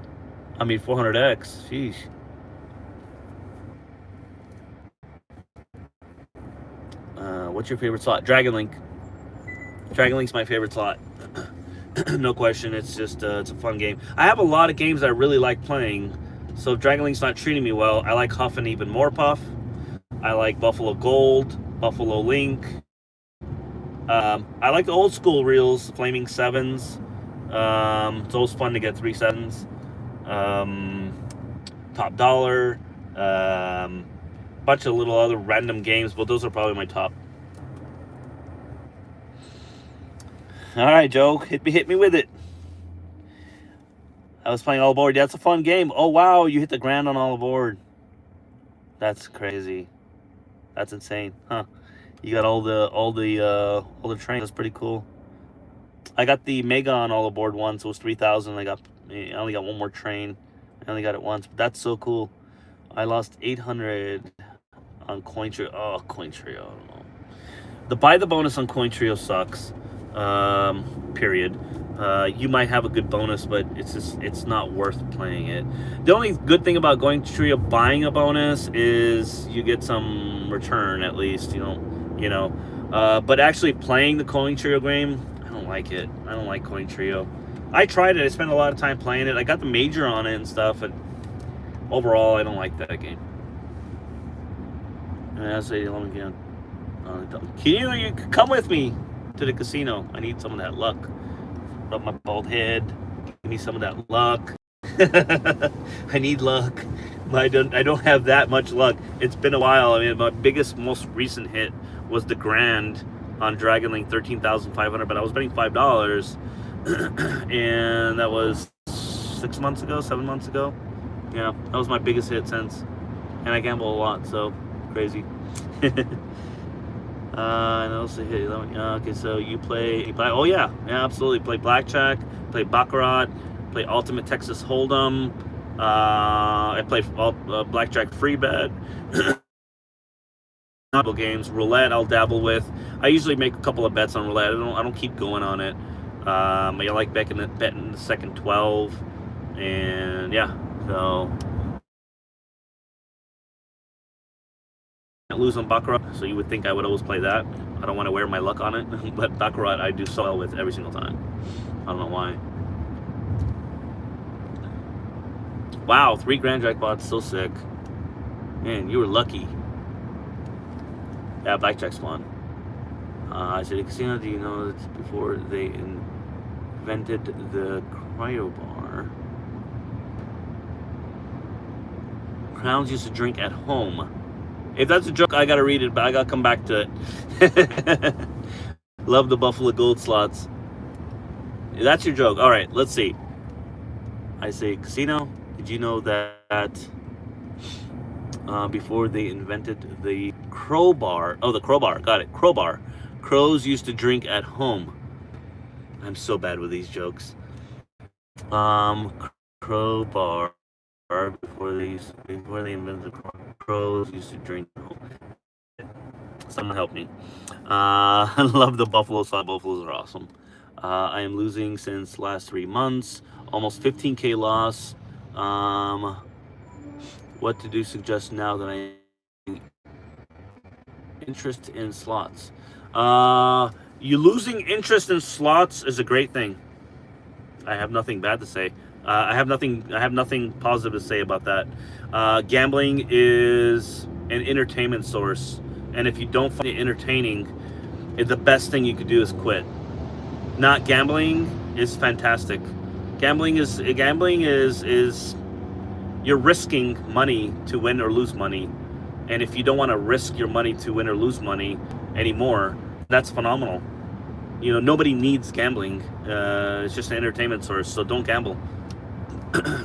I mean 400X. Sheesh. What's your favorite slot? Dragon Link. Dragon Link's my favorite slot. No question. It's just it's a fun game. I have a lot of games I really like playing. So if Dragon Link's not treating me well, I like Huff and Even More Puff. I like Buffalo Gold, Buffalo Link. I like the old school reels, Flaming Sevens. It's always fun to get 3 sevens. Top Dollar. Bunch of little other random games, but those are probably my top. All right, Joe, hit me with it. I was playing All Aboard. That's a fun game. Oh wow, you hit the grand on All Aboard. That's crazy. That's insane, huh? You got all the trains. That's pretty cool. I got the Mega on All Aboard once. It was 3,000. I only got one more train. I only got it once, but that's so cool. I lost 800 on CoinTrio. Oh, CoinTrio. I don't know. The buy the bonus on CoinTrio sucks. Period. You might have a good bonus, but it's not worth playing it. The only good thing about going to Trio buying a bonus is you get some return at least, you know. But actually playing the CoinTrio game, I don't like it. I don't like CoinTrio. I tried it. I spent a lot of time playing it. I got the major on it and stuff, and overall, I don't like that game. And I say hello again. Can you come with me to the casino? I need some of that luck. Rub my bald head. Give me some of that luck. I need luck. I don't have that much luck. It's been a while. I mean, my biggest, most recent hit was the grand on Dragon Link, 13,500. But I was betting $5, and that was 7 months ago. Yeah, that was my biggest hit since. And I gamble a lot, so crazy. And also hit. Okay, so you play. Oh yeah, absolutely. Play blackjack. Play baccarat. Play Ultimate Texas Hold'em. I play blackjack free bet. Games. Roulette I'll dabble with. I usually make a couple of bets on roulette. I don't keep going on it. I like betting the second 12, and yeah. So lose on baccarat, so you would think I would always play that. I don't want to wear my luck on it, but baccarat I do so well with every single time. I don't know why. Wow, 3 grand jackpots, so sick. Man, you were lucky. Yeah, blackjack's fun. I said, casino, do you know that before they invented the cryo bar, crowns used to drink at home? If that's a joke, I gotta read it, but I gotta come back to it. Love the Buffalo Gold slots. That's your joke. All right, let's see. I say, casino, did you know that before they invented the crowbar? Oh, the crowbar. Got it. Crowbar. Crows used to drink at home. I'm so bad with these jokes. Crowbar. Before they invented the crows used to drink. Someone help me. I love the buffalo slot. Buffaloes are awesome. I am losing since last 3 months. Almost 15K loss. What to do? Suggest now that I interest in slots. You losing interest in slots is a great thing. I have nothing bad to say. I have nothing positive to say about that. Gambling is an entertainment source, and if you don't find it entertaining, the best thing you could do is quit. not gambling is fantastic. Gambling is you're risking money to win or lose money. And if you don't want to risk your money to win or lose money anymore, that's phenomenal. You know, nobody needs gambling. It's just an entertainment source, so don't gamble.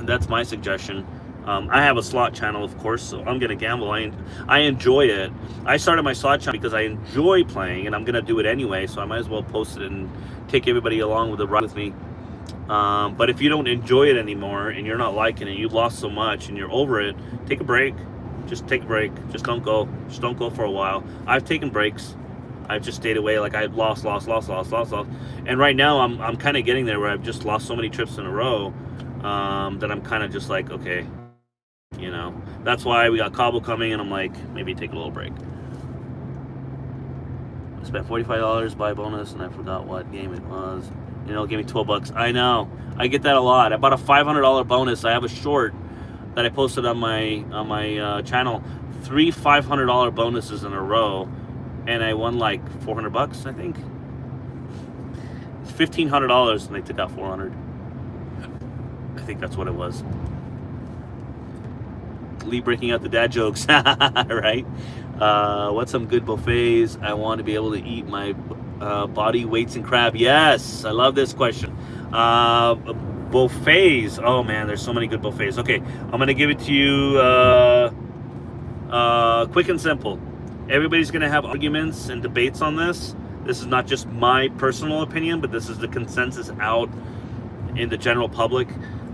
That's my suggestion. I have a slot channel, of course, so I'm going to gamble. I enjoy it. I started my slot channel because I enjoy playing, and I'm going to do it anyway, so I might as well post it and take everybody along with the ride with me. But if you don't enjoy it anymore and you're not liking it, you've lost so much and you're over it, take a break. Just take a break. Just don't go. Just don't go for a while. I've taken breaks. I've just stayed away. Like I've lost. And right now I'm kind of getting there where I've just lost so many trips in a row that I'm kind of just like, okay, you know. That's why we got Cobble coming, and I'm like, maybe take a little break. I spent $45 buy bonus, and I forgot what game it was. You know, it gave me $12. I know. I get that a lot. I bought a $500 bonus. I have a short that I posted on my channel. 3 $500 bonuses in a row, and I won like $400, I think. It's $1,500, and they took out $400. I think that's what it was. Lee breaking out the dad jokes, right? What's some good buffets? I want to be able to eat my body weights in crab. Yes, I love this question. Buffets. Oh man, there's so many good buffets. Okay, I'm gonna give it to you quick and simple. Everybody's gonna have arguments and debates on this. This is not just my personal opinion, but this is the consensus out in the general public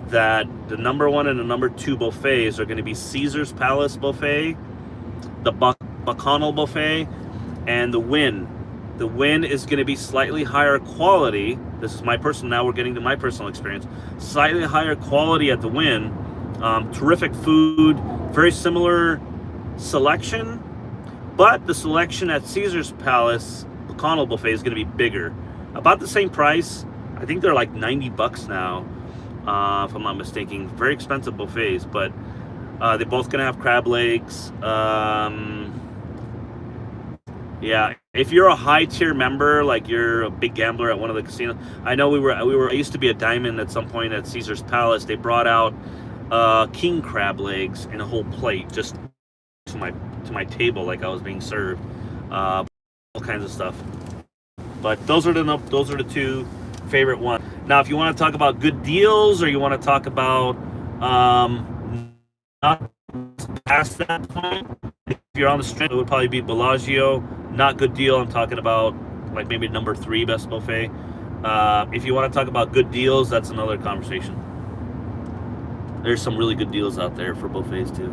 that the number 1 and the number 2 buffets are going to be Caesar's Palace buffet, the Bacchanal buffet, and the Wynn. The Wynn is going to be slightly higher quality. This is my personal. Now we're getting to my personal experience. Slightly higher quality at the Wynn. Terrific food, very similar selection, but the selection at Caesar's Palace Bacchanal buffet is going to be bigger. About the same price. I think they're like $90 now, if I'm not mistaken. Very expensive buffets, but they're both going to have crab legs. Yeah, if you're a high tier member, like you're a big gambler at one of the casinos. I know I used to be a diamond at some point at Caesar's Palace. They brought out king crab legs in a whole plate just to my table, like I was being served. All kinds of stuff. But those are the 2 favorite ones. Now, if you want to talk about good deals, or you want to talk about not past that point, if you're on the street, it would probably be Bellagio. Not good deal. I'm talking about like maybe number 3 best buffet. If you want to talk about good deals, that's another conversation. There's some really good deals out there for buffets too.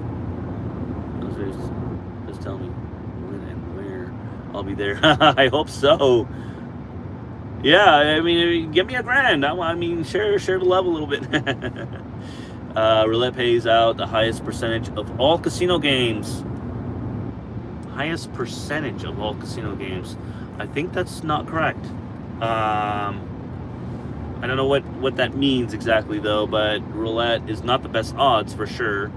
Just tell me when and where I'll be there. I hope so. Yeah, I mean, give me $1,000. I mean, share the love a little bit. Roulette pays out the highest percentage of all casino games. Highest percentage of all casino games. I think that's not correct. I don't know what that means exactly though, but roulette is not the best odds for sure.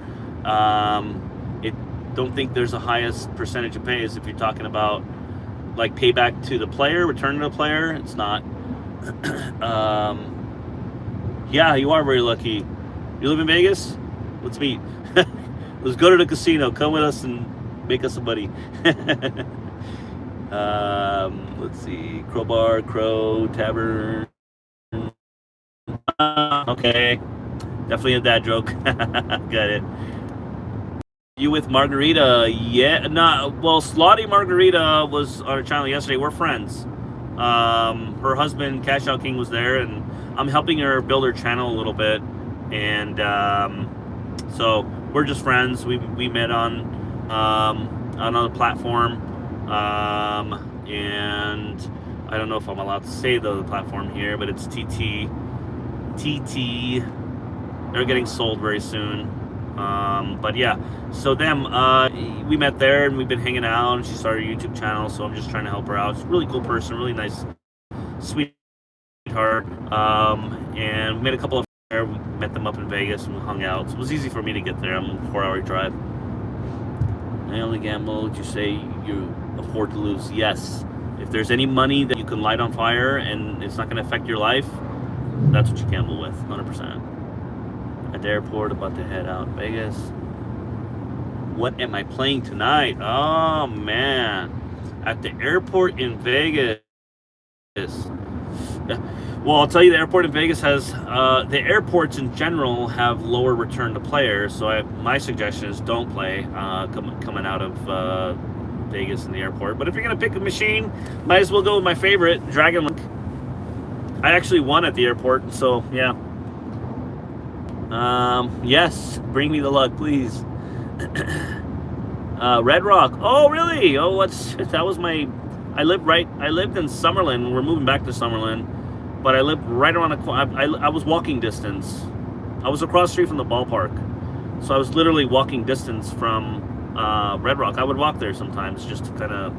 Don't think there's a highest percentage of pays if you're talking about like payback to the player, return to the player. It's not. Yeah, you are very lucky. You live in Vegas? Let's meet. Let's go to the casino. Come with us and make us some money. Let's see. Crowbar, Crow, Tavern. Okay. Definitely a dad joke. Got it. You with Margarita? Yeah. Well, Slotty Margarita was on our channel yesterday. We're friends. Her husband, Cash Out King, was there, and I'm helping her build her channel a little bit. And so we're just friends. We met on another platform. And I don't know if I'm allowed to say the platform here, but it's TT. They're getting sold very soon. But yeah, so we met there, and we've been hanging out, and she started a YouTube channel, so I'm just trying to help her out. She's a really cool person, really nice, sweetheart. And we made a couple of we met them up in Vegas and we hung out. So it was easy for me to get there. I'm a 4-hour drive. I only gamble what you say you afford to lose. Yes, If there's any money that you can light on fire and it's not going to affect your life, that's what you gamble with, 100%. At the airport, about to head out Vegas. What am I playing tonight? Oh man, at the airport in Vegas. Well, I'll tell you, the airport in Vegas has the airports in general have lower return to players. So my suggestion is don't play coming out of Vegas in the airport. But if you're gonna pick a machine, might as well go with my favorite, Dragon Link. I actually won at the airport, so yeah. Yes, bring me the luck, please. Red Rock. Oh, really? Oh, that was my. I lived in Summerlin. We're moving back to Summerlin, but I lived right around the corner. I was walking distance. I was across the street from the ballpark, so I was literally walking distance from Red Rock. I would walk there sometimes just to kind of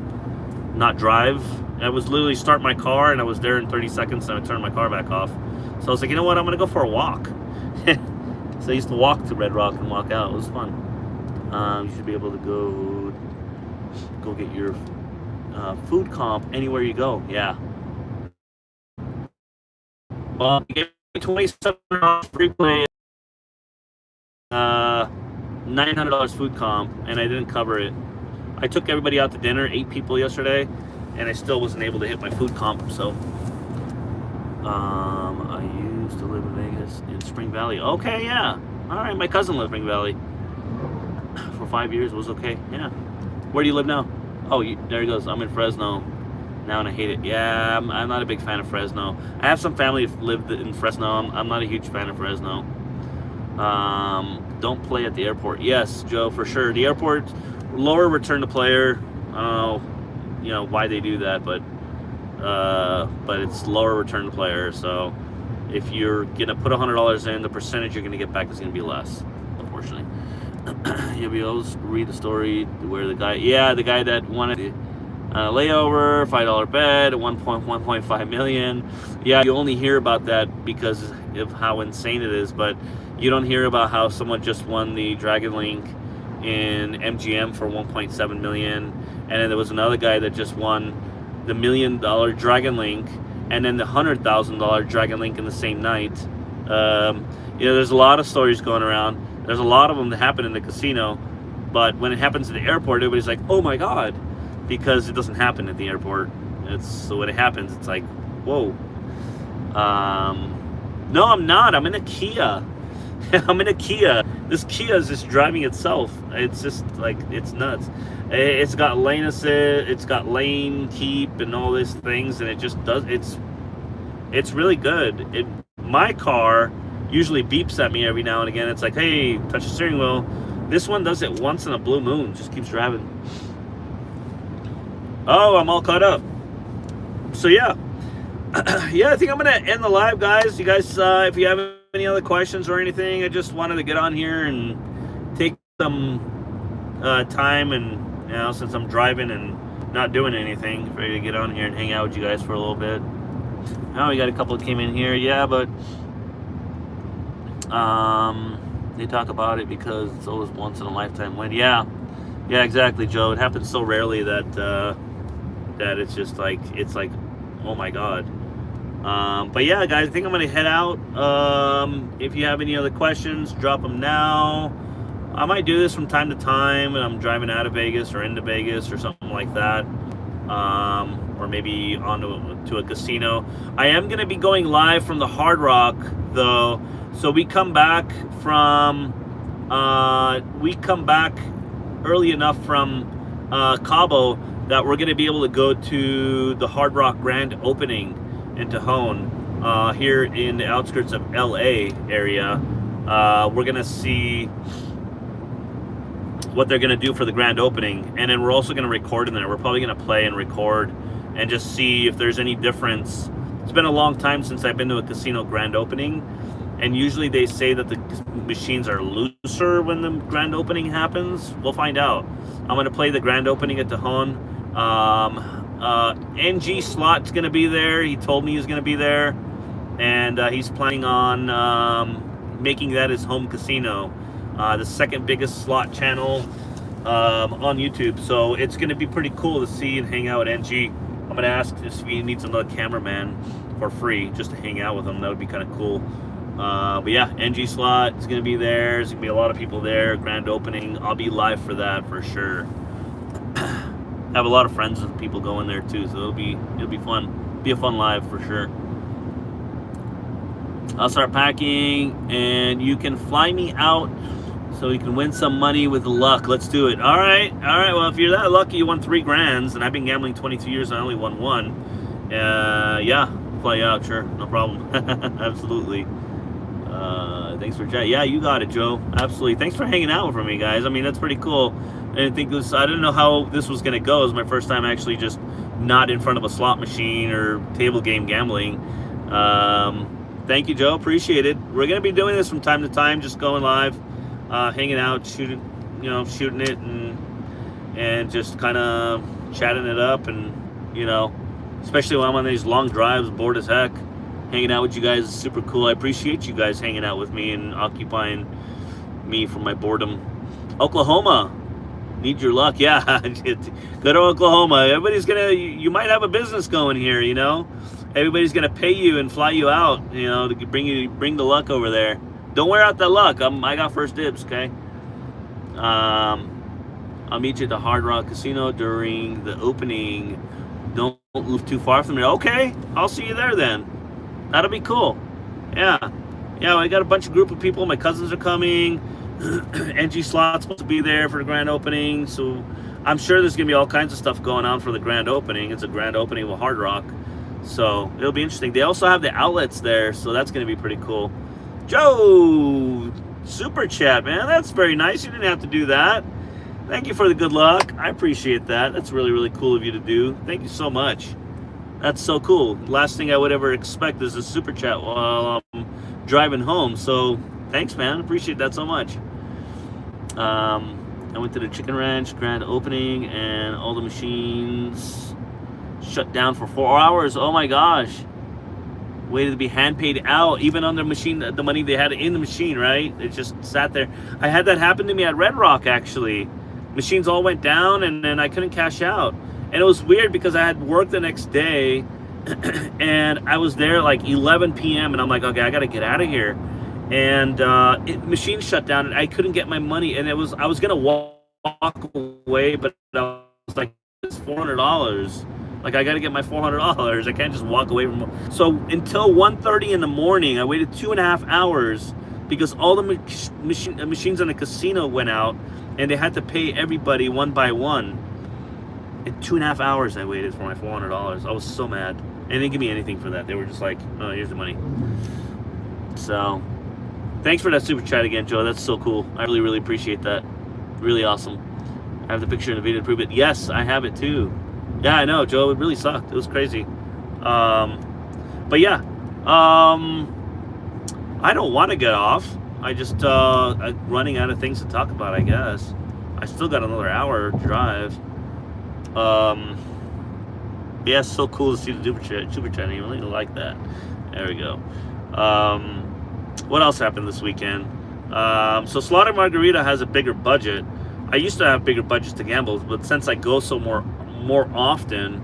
not drive. I was literally start my car, and I was there in 30 seconds, and I turned my car back off. So I was like, you know what? I'm gonna go for a walk. So I used to walk to Red Rock and walk out. It was fun. You should be able to go get your food comp anywhere you go. Yeah. Well, you gave me $27 free play, $900 food comp, and I didn't cover it. I took everybody out to dinner, 8 people yesterday, and I still wasn't able to hit my food comp. So, I used to live in Vegas in Spring Valley. Okay, yeah. All right, my cousin lived in Spring Valley for 5 years. It was okay. Yeah. Where do you live now? Oh, there he goes. I'm in Fresno now, and I hate it. Yeah, I'm not a big fan of Fresno. I have some family who lived in Fresno. I'm not a huge fan of Fresno. Don't play at the airport. Yes, Joe, for sure. The airport, lower return to player. I don't know, why they do that, but it's lower return to player. So if you're gonna put $100 in, the percentage you're gonna get back is gonna be less, unfortunately. You'll be able to read the story where the guy that wanted layover, $5 bet, 1.5 million. Yeah, you only hear about that because of how insane it is, but you don't hear about how someone just won the Dragon Link in MGM for 1.7 million, and then there was another guy that just won the $1 million Dragon Link, and then the $100,000 Dragon Link in the same night. There's a lot of stories going around. There's a lot of them that happen in the casino, but when it happens at the airport, everybody's like, "Oh my God," because it doesn't happen at the airport. So when it happens, it's like, whoa. No, I'm not. I'm in a Kia. I'm in a Kia. This Kia is just driving itself. It's just like, it's nuts. It's got lane assist, it's got lane keep and all these things, and it just does. It's really good. My car usually beeps at me every now and again. It's like, hey, touch the steering wheel. This one does it once in a blue moon. Just keeps driving. Oh, I'm all caught up. So yeah. Yeah, I think I'm going to end the live, guys. You guys, if you have any other questions or anything, I just wanted to get on here and take some time, and since I'm driving and not doing anything, ready to get on here and hang out with you guys for a little bit. Now we got a couple that came in here. Yeah, but they talk about it because it's always once in a lifetime win. Yeah, exactly, Joe. It happens so rarely that it's just like, oh my God. But yeah, guys, I think I'm gonna head out. If you have any other questions, drop them now. I might do this from time to time, and I'm driving out of Vegas or into Vegas or something like that. Or maybe to a casino. I am gonna be going live from the Hard Rock though. So we come back early enough from Cabo that we're going to be able to go to the Hard Rock grand opening in Tejon, here in the outskirts of LA area. We're going to see what they're going to do for the grand opening, and then we're also going to record in there. We're probably going to play and record and just see if there's any difference. It's been a long time since I've been to a casino grand opening, and usually they say that the machines are looser when the grand opening happens. We'll find out. I'm going to play the grand opening at Tejon. NG Slot's going to be there. He told me he's going to be there, and he's planning on making that his home casino, the second biggest slot channel on YouTube. So it's going to be pretty cool to see and hang out with NG. I'm gonna ask if he needs another cameraman for free just to hang out with him. That would be kind of cool. But yeah, NG Slot is gonna be there. There's gonna be a lot of people there. Grand opening. I'll be live for that for sure. I have a lot of friends and people going there too, so it'll be fun. Be a fun live for sure. I'll start packing, and you can fly me out so you can win some money with luck. Let's do it. All right. Well, if you're that lucky, you won $3,000, and I've been gambling 22 years, and I only won one. Yeah, fly you out, sure, no problem. Absolutely. Thanks for chat. Yeah, you got it, Joe. Absolutely. Thanks for hanging out with me, guys. I mean, that's pretty cool. I didn't know how this was gonna go. It was my first time actually just not in front of a slot machine or table game gambling. Thank you, Joe. Appreciate it. We're gonna be doing this from time to time, just going live, hanging out, shooting it, and just kind of chatting it up, and especially when I'm on these long drives, bored as heck. Hanging out with you guys is super cool. I appreciate you guys hanging out with me and occupying me from my boredom. Oklahoma, need your luck. Yeah, go to Oklahoma. You might have a business going here, Everybody's gonna pay you and fly you out, to bring the luck over there. Don't wear out that luck. I got first dibs, okay? I'll meet you at the Hard Rock Casino during the opening. Don't move too far from there. Okay, I'll see you there then. That'll be cool. Yeah, I got a group of people. My cousins are coming. NG Slot's supposed to be there for the grand opening, so I'm sure there's gonna be all kinds of stuff going on for the grand opening. It's a grand opening with Hard Rock, so it'll be interesting. They also have the outlets there, so that's gonna be pretty cool. Joe, super chat, man. That's very nice. You didn't have to do that. Thank you for the good luck. I appreciate that. That's really, really cool of you to do. Thank you so much. That's so cool. Last thing I would ever expect is a super chat while I'm driving home. So thanks, man. Appreciate that so much. I went to the Chicken Ranch grand opening, and all the machines shut down for 4 hours. Oh my gosh. Waited to be hand paid out, even on the machine, the money they had in the machine, right? It just sat there. I had that happen to me at Red Rock, actually. Machines all went down, and then I couldn't cash out. And it was weird because I had work the next day, and I was there like 11 p.m. and I'm like, okay, I got to get out of here. And machine shut down, and I couldn't get my money. And I was gonna walk away, but I was like, it's $400. Like, I got to get my $400. I can't just walk away from. So until 1:30 in the morning, I waited 2.5 hours because all the machines in the casino went out, and they had to pay everybody one by one. In 2.5 hours, I waited for my $400. I was so mad. And they didn't give me anything for that. They were just like, oh, here's the money. So, thanks for that super chat again, Joe. That's so cool. I really, really appreciate that. Really awesome. I have the picture and the video to prove it. Yes, I have it too. Yeah, I know, Joe. It really sucked. It was crazy. But yeah. I don't want to get off. I just, I'm running out of things to talk about, I guess. I still got another hour drive. Yeah, it's so cool to see the super chat. I really like that. There we go. What else happened this weekend? So Slaughter Margarita has a bigger budget. I used to have bigger budgets to gamble, but since I go so more often,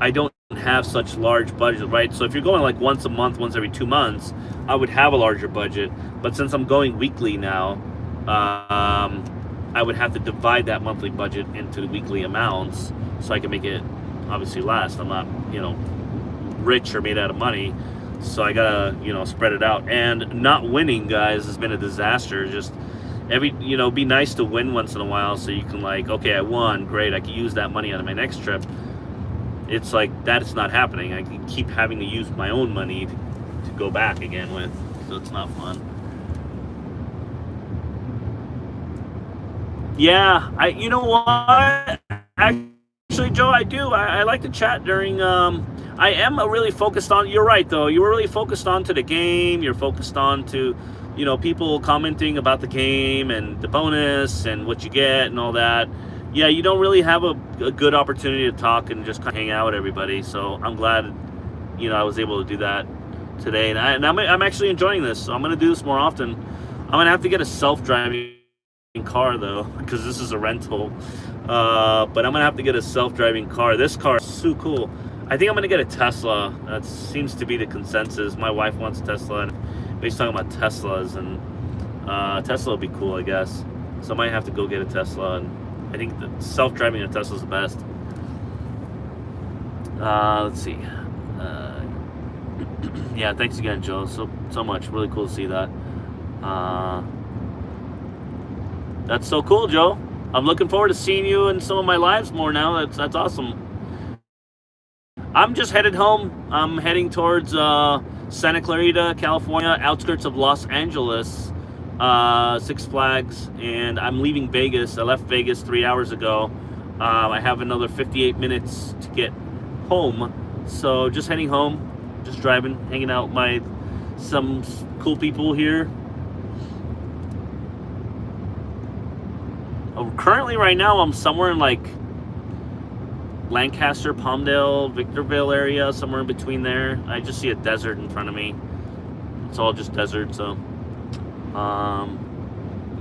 I don't have such large budget, right? So if you're going like once a month, once every 2 months, I would have a larger budget. But since I'm going weekly now, I would have to divide that monthly budget into the weekly amounts so I can make it obviously last. I'm not, rich or made out of money, so I gotta, spread it out. And not winning, guys, has been a disaster. Just be nice to win once in a while so you can like, okay, I won, great, I can use that money on my next trip. It's like that's not happening. I can keep having to use my own money to go back again with, so it's not fun. Yeah, you know what? Actually, Joe, I do. I like to chat during. I am really focused on. You're right, though. You were really focused on to the game. You're focused on to, people commenting about the game and the bonus and what you get and all that. Yeah, you don't really have a good opportunity to talk and just kind of hang out with everybody. So I'm glad, I was able to do that today, and I'm actually enjoying this. So I'm gonna do this more often. I'm gonna have to get a self-driving car though, because this is a rental. But I'm gonna have to get a self-driving car. This car is so cool. I think I'm gonna get a Tesla. That seems to be the consensus. My wife wants a Tesla, and we're talking about Teslas, and Tesla would be cool, I guess. So I might have to go get a Tesla, and I think the self-driving a Tesla is the best. Let's see. Yeah, thanks again, Joe. So much. Really cool to see that. That's so cool, Joe. I'm looking forward to seeing you in some of my lives more now. That's awesome. I'm just headed home. I'm heading towards Santa Clarita, California, outskirts of Los Angeles, Six Flags, and I'm leaving Vegas. I left Vegas 3 hours ago. I have another 58 minutes to get home, so just heading home, just driving, hanging out with some cool people here. Currently, right now, I'm somewhere in like Lancaster, Palmdale, Victorville area, somewhere in between there. I just see a desert in front of me. It's all just desert. So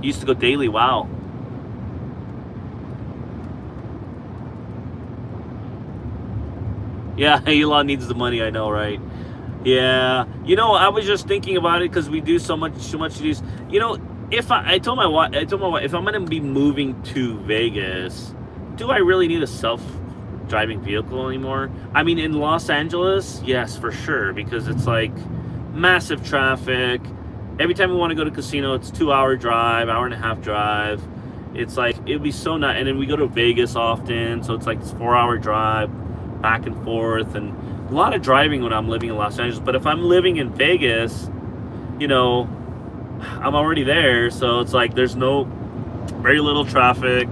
used to go daily. Wow. Yeah, Elon needs the money, I know, right? Yeah, you know, I was just thinking about it because we do so much of these. You know, if I told my wife, if I'm gonna be moving to Vegas, do I really need a self-driving vehicle anymore? I mean, in Los Angeles, yes, for sure, because it's like massive traffic. Every time we want to go to casino, it's 2-hour drive, hour and a half drive. It's like, it'd be so nice. And then we go to Vegas often, so it's like this 4-hour drive back and forth, and a lot of driving when I'm living in Los Angeles. But if I'm living in Vegas, you know, I'm already there, so it's like there's very little traffic,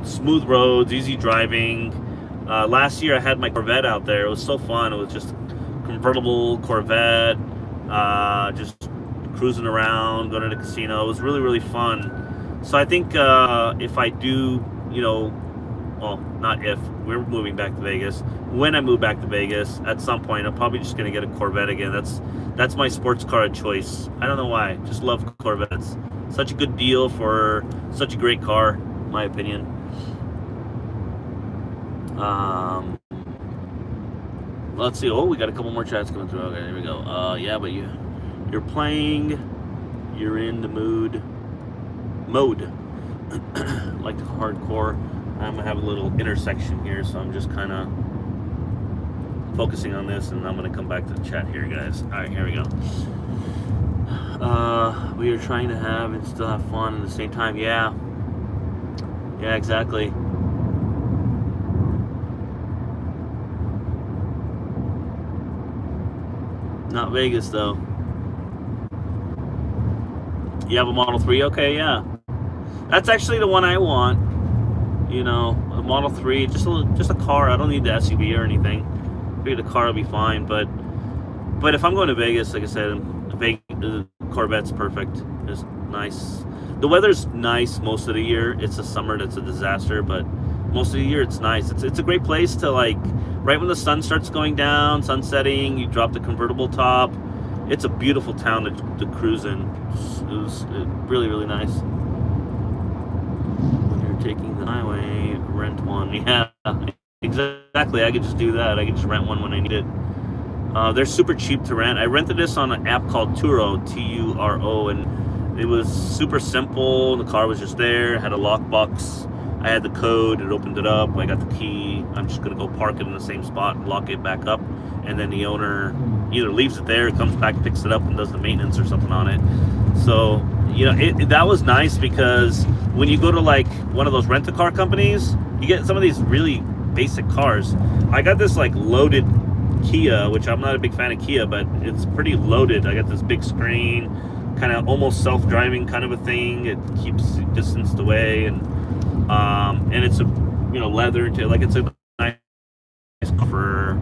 smooth roads, easy driving. Last year I had my Corvette out there. It was so fun. It was just a convertible Corvette, just cruising around, going to the casino. It was really, really fun. So I think if I do, you know, well, not if, we're moving back to Vegas. When I move back to Vegas, at some point, I'm probably just going to get a Corvette again. That's my sports car of choice. I don't know why. Just love Corvettes. Such a good deal for such a great car, in my opinion. Let's see. Oh, we got a couple more chats coming through. Okay, here we go. Yeah, but you're playing. You're in the mode. Like the hardcore. I'm gonna have a little intersection here, so I'm just kind of focusing on this, and I'm gonna come back to the chat here, guys. All right, here we go. We are trying to have and still have fun at the same time. Yeah, exactly. Not Vegas though. You have a Model 3? Okay, yeah. That's actually the one I want. You know, a Model 3, just a car. I don't need the SUV or anything. Maybe the car will be fine, but if I'm going to Vegas, like I said, the Corvette's perfect. It's nice. The weather's nice most of the year. It's the summer that's a disaster, but most of the year it's nice. It's a great place to, like, right when the sun starts going down, sun setting, you drop the convertible top. It's a beautiful town to cruise in. It was really, really nice. Taking the highway, rent one. Yeah, exactly. I could just do that. I could just rent one when I need it. They're super cheap to rent. I rented this on an app called Turo, Turo, and it was super simple. The car was just there. Had a lockbox. I had the code. It opened it up. I got the key. I'm just gonna go park it in the same spot and lock it back up, and then the owner either leaves it there, comes back, picks it up, and does the maintenance or something on it. So, you know, that was nice, because when you go to like one of those rent-a-car companies, you get some of these really basic cars. I got this like loaded Kia, which I'm not a big fan of Kia, but it's pretty loaded. I got this big screen, kind of almost self-driving kind of a thing. It keeps distanced away, and it's a, you know, leather to, like, it's a nice car for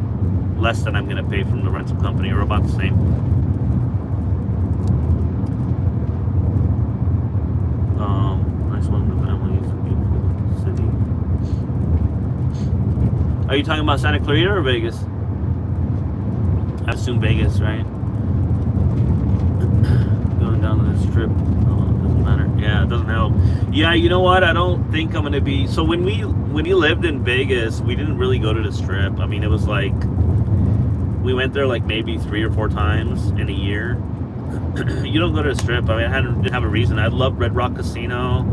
less than I'm gonna pay from the rental company, or about the same. Nice one. The family is a beautiful city. Are you talking about Santa Clarita or Vegas? I assume Vegas, right? Going down to the strip. Oh, it doesn't matter. Yeah, it doesn't help. Yeah, you know what? I don't think I'm gonna be. So when we lived in Vegas, we didn't really go to the Strip. I mean, it was like we went there like maybe 3 or 4 times in a year. You don't go to the Strip. I mean, didn't have a reason. I love Red Rock Casino.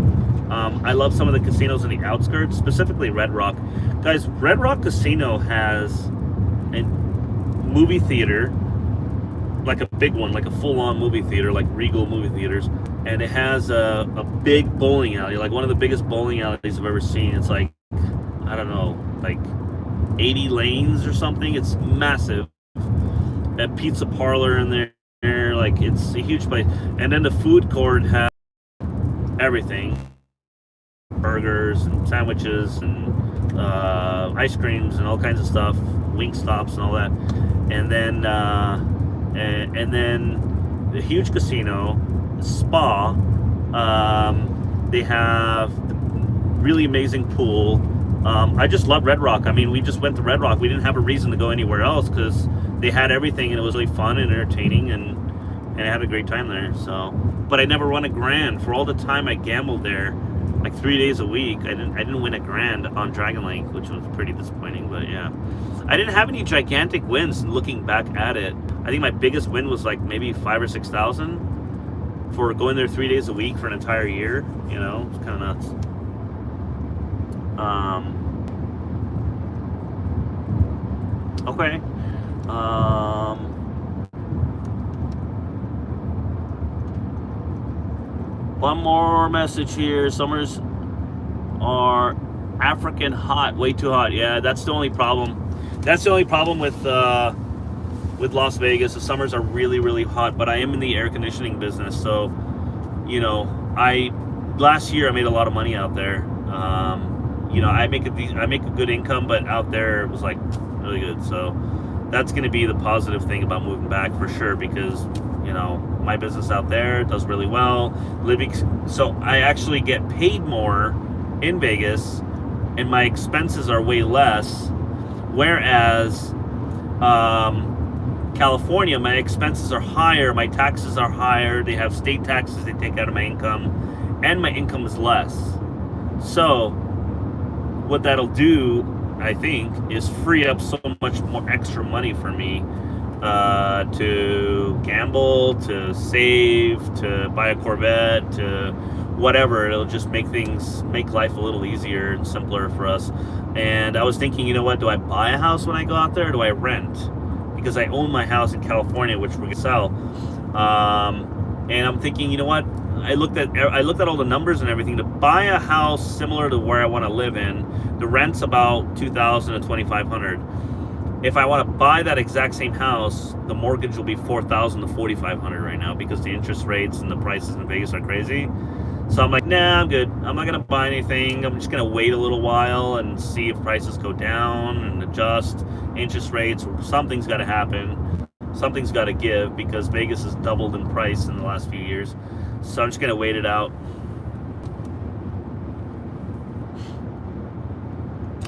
I love some of the casinos in the outskirts, specifically Red Rock. Guys, Red Rock Casino has a movie theater, like a big one, like a full-on movie theater, like Regal movie theaters, and it has a big bowling alley, like one of the biggest bowling alleys I've ever seen. It's like, I don't know, like 80 lanes or something. It's massive. A pizza parlor in there, like it's a huge place. And then the food court has everything, burgers and sandwiches and ice creams and all kinds of stuff, wing stops and all that. And then and then the huge casino, spa. They have really amazing pool. I just love Red Rock. I mean, we just went to Red Rock. We didn't have a reason to go anywhere else because they had everything and it was really fun and entertaining, and I had a great time there. So, but I never won a grand for all the time I gambled there, like 3 days a week. I didn't win a grand on Dragon Link, which was pretty disappointing. But yeah, I didn't have any gigantic wins. Looking back at it, I think my biggest win was like maybe 5,000 or 6,000 for going there 3 days a week for an entire year. You know, it's kind of nuts. Okay. One more message here. Summers are African hot, way too hot. Yeah, that's the only problem. That's the only problem with Las Vegas. The summers are really, really hot. But I am in the air conditioning business, so you know, last year I made a lot of money out there. You know, I make a good income, but out there it was like really good. So that's going to be the positive thing about moving back for sure, because you know my business out there does really well. So I actually get paid more in Vegas, and my expenses are way less. Whereas California, my expenses are higher, my taxes are higher. They have state taxes they take out of my income, and my income is less. So what that'll do, I think, is free up so much more extra money for me to gamble, to save, to buy a Corvette, to whatever. It'll just make life a little easier and simpler for us. And I was thinking, you know what, do I buy a house when I go out there, or do I rent? Because I own my house in California, which we're gonna sell. And I'm thinking, you know what, I looked at all the numbers and everything. To buy a house similar to where I want to live in, the rent's about $2,000 to $2,500. If I want to buy that exact same house, the mortgage will be $4,000 to $4,500 right now, because the interest rates and the prices in Vegas are crazy. So I'm like, nah, I'm good. I'm not gonna buy anything. I'm just gonna wait a little while and see if prices go down and adjust interest rates. Something's got to happen. Something's got to give, because Vegas has doubled in price in the last few years. So I'm just gonna wait it out.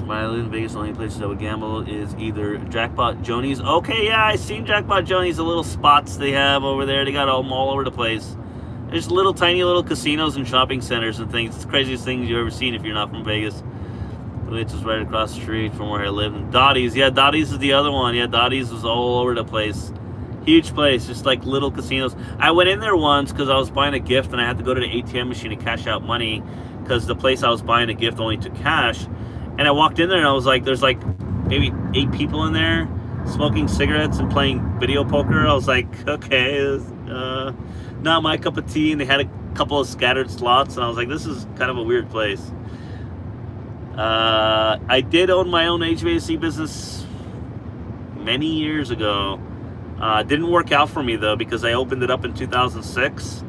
My in Vegas, the only places I would gamble is either Jackpot Jonies. Okay, yeah, I seen Jackpot Jonies. The little spots they have over there, they got them all over the place. There's little tiny little casinos and shopping centers and things. It's the craziest things you've ever seen if you're not from Vegas. Which is right across the street from where I live. And Dottie's, yeah, Dottie's is the other one. Yeah, Dottie's was all over the place. Huge place, just like little casinos. I went in there once because I was buying a gift and I had to go to the ATM machine to cash out money, because the place I was buying a gift only took cash. And I walked in there and I was like, there's like maybe 8 people in there smoking cigarettes and playing video poker. I was like, okay, not my cup of tea. And they had a couple of scattered slots, and I was like, this is kind of a weird place. I did own my own HVAC business many years ago. Didn't work out for me though, because I opened it up in 2006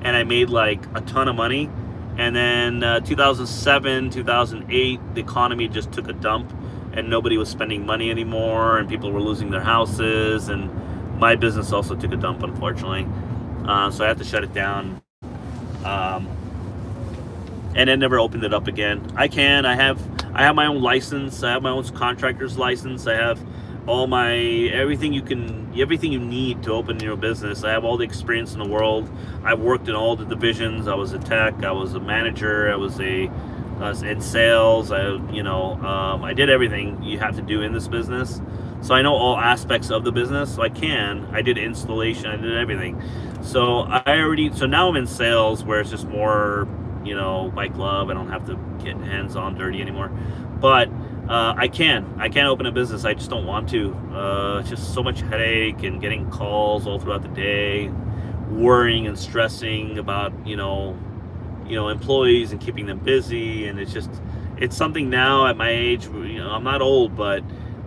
and I made like a ton of money. And then 2007, 2008, the economy just took a dump and nobody was spending money anymore, and people were losing their houses, and my business also took a dump, unfortunately. So I had to shut it down. And then never opened it up again. I have my own license. I have my own contractor's license. I have everything you need to open your business. I have all the experience in the world. I've worked in all the divisions. I was a tech, I was a manager, I was in sales. I did everything you have to do in this business. So I know all aspects of the business. So I did installation, I did everything. So now I'm in sales where it's just more, white glove. I don't have to get hands-on dirty anymore. But I can open a business. I just don't want to. It's just so much headache and getting calls all throughout the day, worrying and stressing about, employees and keeping them busy. And it's something now at my age, I'm not old, but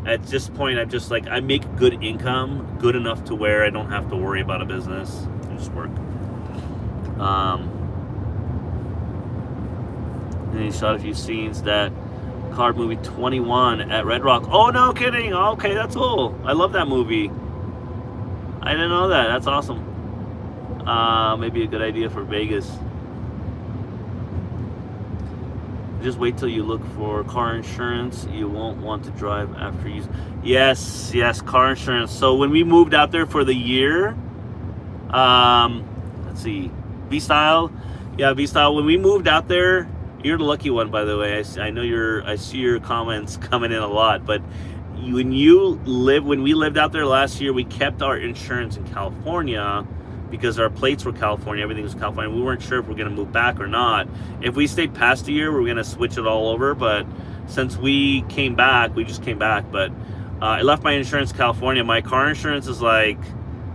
at this point, I'm just like, I make good income, good enough to where I don't have to worry about a business. I just work. And he shot a few scenes that Card movie 21 at Red Rock. Oh, no kidding. Okay, that's cool. I love that movie. I didn't know that. That's awesome. Maybe a good idea for Vegas. Just wait till you look for car insurance. You won't want to drive after you. Yes, car insurance. So when we moved out there for the year, let's see, V-Style. Yeah, V-Style. When we moved out there, you're the lucky one, by the way. I see your comments coming in a lot. But when we lived out there last year, we kept our insurance in California because our plates were California. Everything was California. We weren't sure if we're going to move back or not. If we stayed past a year, we were going to switch it all over. But since we came back, we just came back. But I left my insurance in California. My car insurance is like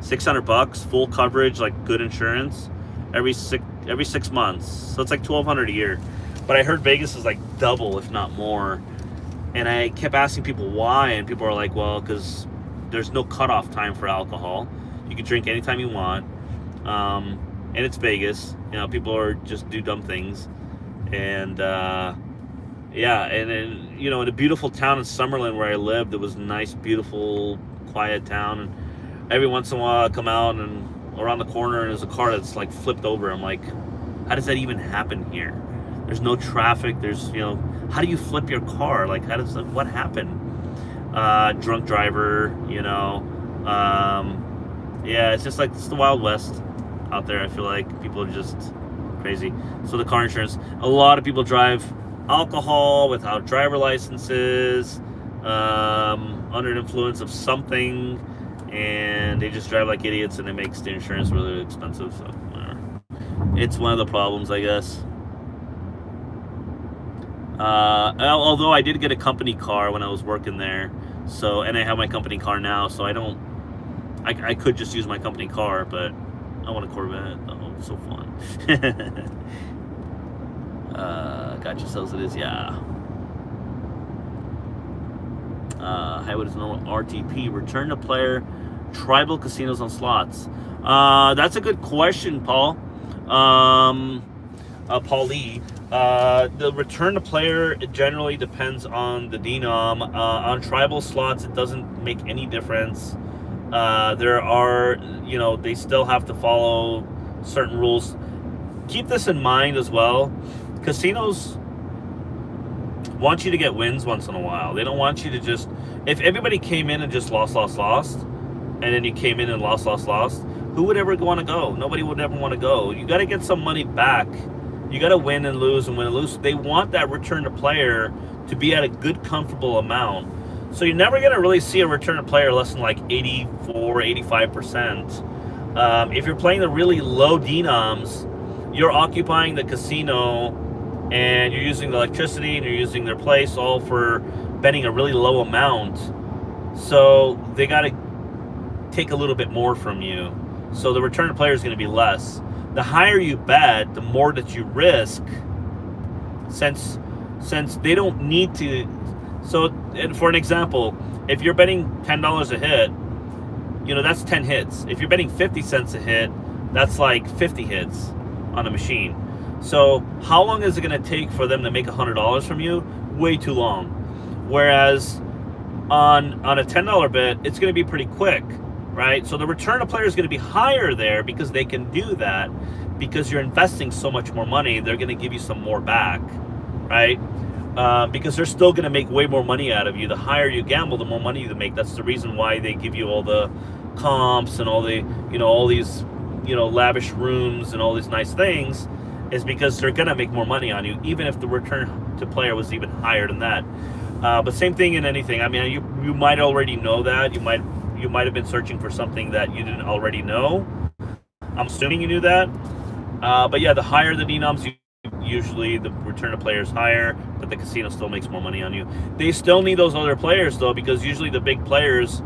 $600, full coverage, like good insurance, every 6 months. So it's like $1,200 a year. But I heard Vegas is like double, if not more. And I kept asking people why, and people are like, well, because there's no cutoff time for alcohol. You can drink anytime you want. And it's Vegas. People are just do dumb things. And in a beautiful town in Summerlin where I lived, it was a nice, beautiful, quiet town. And every once in a while I come out and around the corner and there's a car that's like flipped over. I'm like, how does that even happen here? There's no traffic. There's, how do you flip your car? Like, what happened? Drunk driver, it's just like, it's the Wild West out there. I feel like people are just crazy. So the car insurance, a lot of people drive alcohol without driver licenses, under the influence of something, and they just drive like idiots, and it makes the insurance really expensive. So whatever. It's one of the problems, I guess. Although I did get a company car when I was working there, and I have my company car now, so I could just use my company car, but I want a Corvette. Oh, it's so fun. Got yourselves it is, yeah. Highwood is no RTP. Return to player tribal casinos on slots. That's a good question, Paul. Paul Lee. The return to player, it generally depends on the denom. On tribal slots, it doesn't make any difference. There are, they still have to follow certain rules. Keep this in mind as well. Casinos want you to get wins once in a while. They don't want you to just, if everybody came in and just lost, and then you came in and lost, who would ever want to go? Nobody would ever want to go. You got to get some money back. You got to win and lose and win and lose. They want that return to player to be at a good, comfortable amount. So you're never going to really see a return to player less than like 84, 85%. If you're playing the really low denoms, you're occupying the casino and you're using the electricity and you're using their place all for betting a really low amount. So they got to take a little bit more from you. So the return to player is going to be less. The higher you bet, the more that you risk, since they don't need to. So for an example, if you're betting $10 a hit, that's 10 hits. If you're betting 50 cents a hit, that's like 50 hits on a machine. So how long is it going to take for them to make $100 from you? Way too long. Whereas on a $10 bet, it's going to be pretty quick, right? So the return to player is going to be higher there because they can do that. Because you're investing so much more money, they're going to give you some more back, right? because they're still going to make way more money out of you. The higher you gamble, the more money you make. That's the reason why they give you all the comps and all the, all these, lavish rooms and all these nice things, is because they're going to make more money on you, even if the return to player was even higher than that. But same thing in anything. I mean, you might already know that. You might have been searching for something that you didn't already know. I'm assuming you knew that. But yeah, the higher the denoms, usually the return to player is higher, but the casino still makes more money on you. They still need those other players, though, because usually the big players,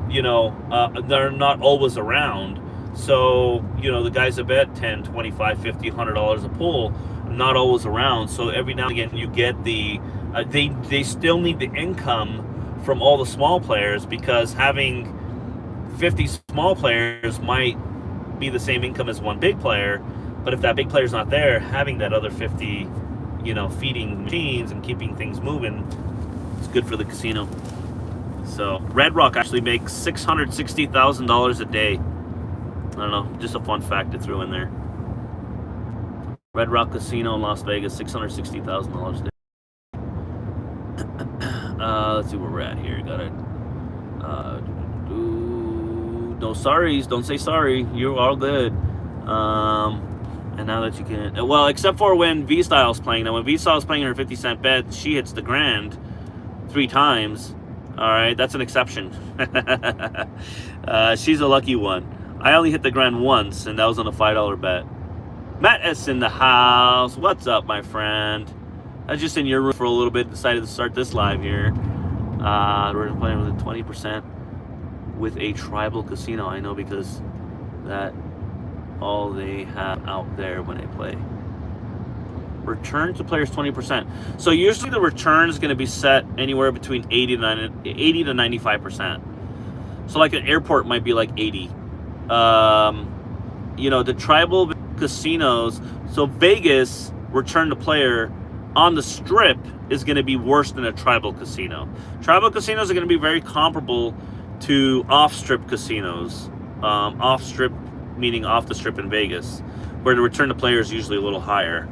they're not always around. So, the guys that bet $10, $25, $50, $100 a pull, not always around. So every now and again you get the, they still need the income from all the small players, because having 50 small players might be the same income as one big player. But if that big player's not there, having that other 50, feeding machines and keeping things moving, it's good for the casino. So Red Rock actually makes $660,000 a day. I don't know, just a fun fact to throw in there. Red Rock Casino in Las Vegas, $660,000 a day. Let's see where we're at here. Got it. No sorries. Don't say sorry. You're all good. And now that you can, well, except for when V-Style's playing. Now, when V-Style's playing her 50-cent bet, she hits the grand 3 times. All right, that's an exception. She's a lucky one. I only hit the grand once, and that was on a $5 bet. Matt S. in the house. What's up, my friend? I was just in your room for a little bit. Decided to start this live here. We're playing with a 20% with a tribal casino. I know, because that all they have out there when they play. Return to players 20%. So usually the return is going to be set anywhere between 80 to 95%. So like an airport might be like 80. The tribal casinos. So Vegas return to player on the strip is going to be worse than a tribal casino. Tribal casinos are going to be very comparable to off-strip casinos. Off-strip meaning off the strip in Vegas, where the return to player is usually a little higher.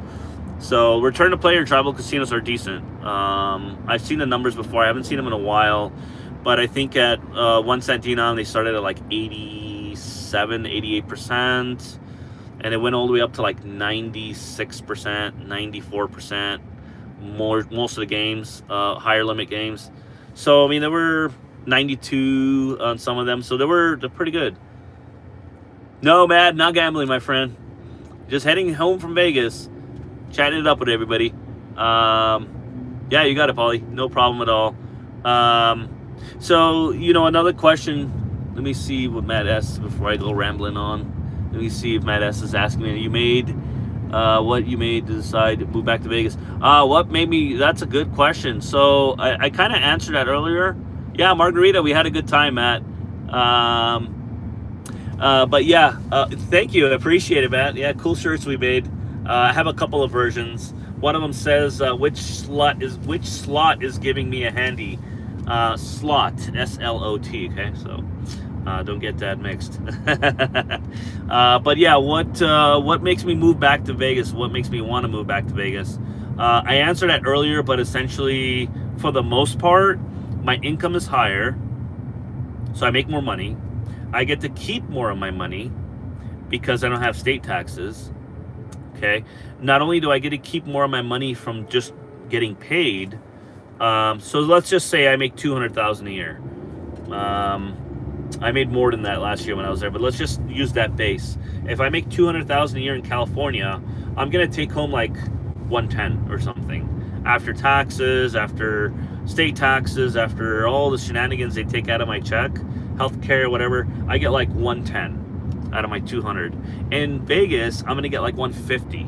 So return to player tribal casinos are decent. I've seen the numbers before. I haven't seen them in a while, but I think at 1 cent denom they started at like 87, 88%, and it went all the way up to like 96%, 94%. Most of the games, higher limit games. So I mean, there were 92 on some of them, so they're pretty good. No, Matt, not gambling, my friend. Just heading home from Vegas, chatting it up with everybody. Yeah, you got it, Paulie. No problem at all. So, another question. Let me see what Matt S. before I go rambling on. Let me see if Matt S. is asking me. What you made to decide to move back to Vegas? What made me? That's a good question. So I kind of answered that earlier. Yeah, margarita. We had a good time, Matt. But yeah, thank you. I appreciate it, Matt. Yeah, cool shirts we made. I have a couple of versions. One of them says which slot is giving me a handy. Slot, S-L-O-T. Okay, so don't get that mixed. But yeah, what makes me move back to Vegas? What makes me want to move back to Vegas? I answered that earlier, but essentially, for the most part, my income is higher, so I make more money. I get to keep more of my money because I don't have state taxes. Okay. Not only do I get to keep more of my money from just getting paid, so let's just say I make $200,000 a year. I made more than that last year when I was there, but let's just use that base. If I make $200,000 a year in California, I'm gonna take home like 110 or something after taxes, after state taxes, after all the shenanigans they take out of my check, healthcare, whatever. I get like 110 out of my 200. In Vegas, I'm gonna get like 150.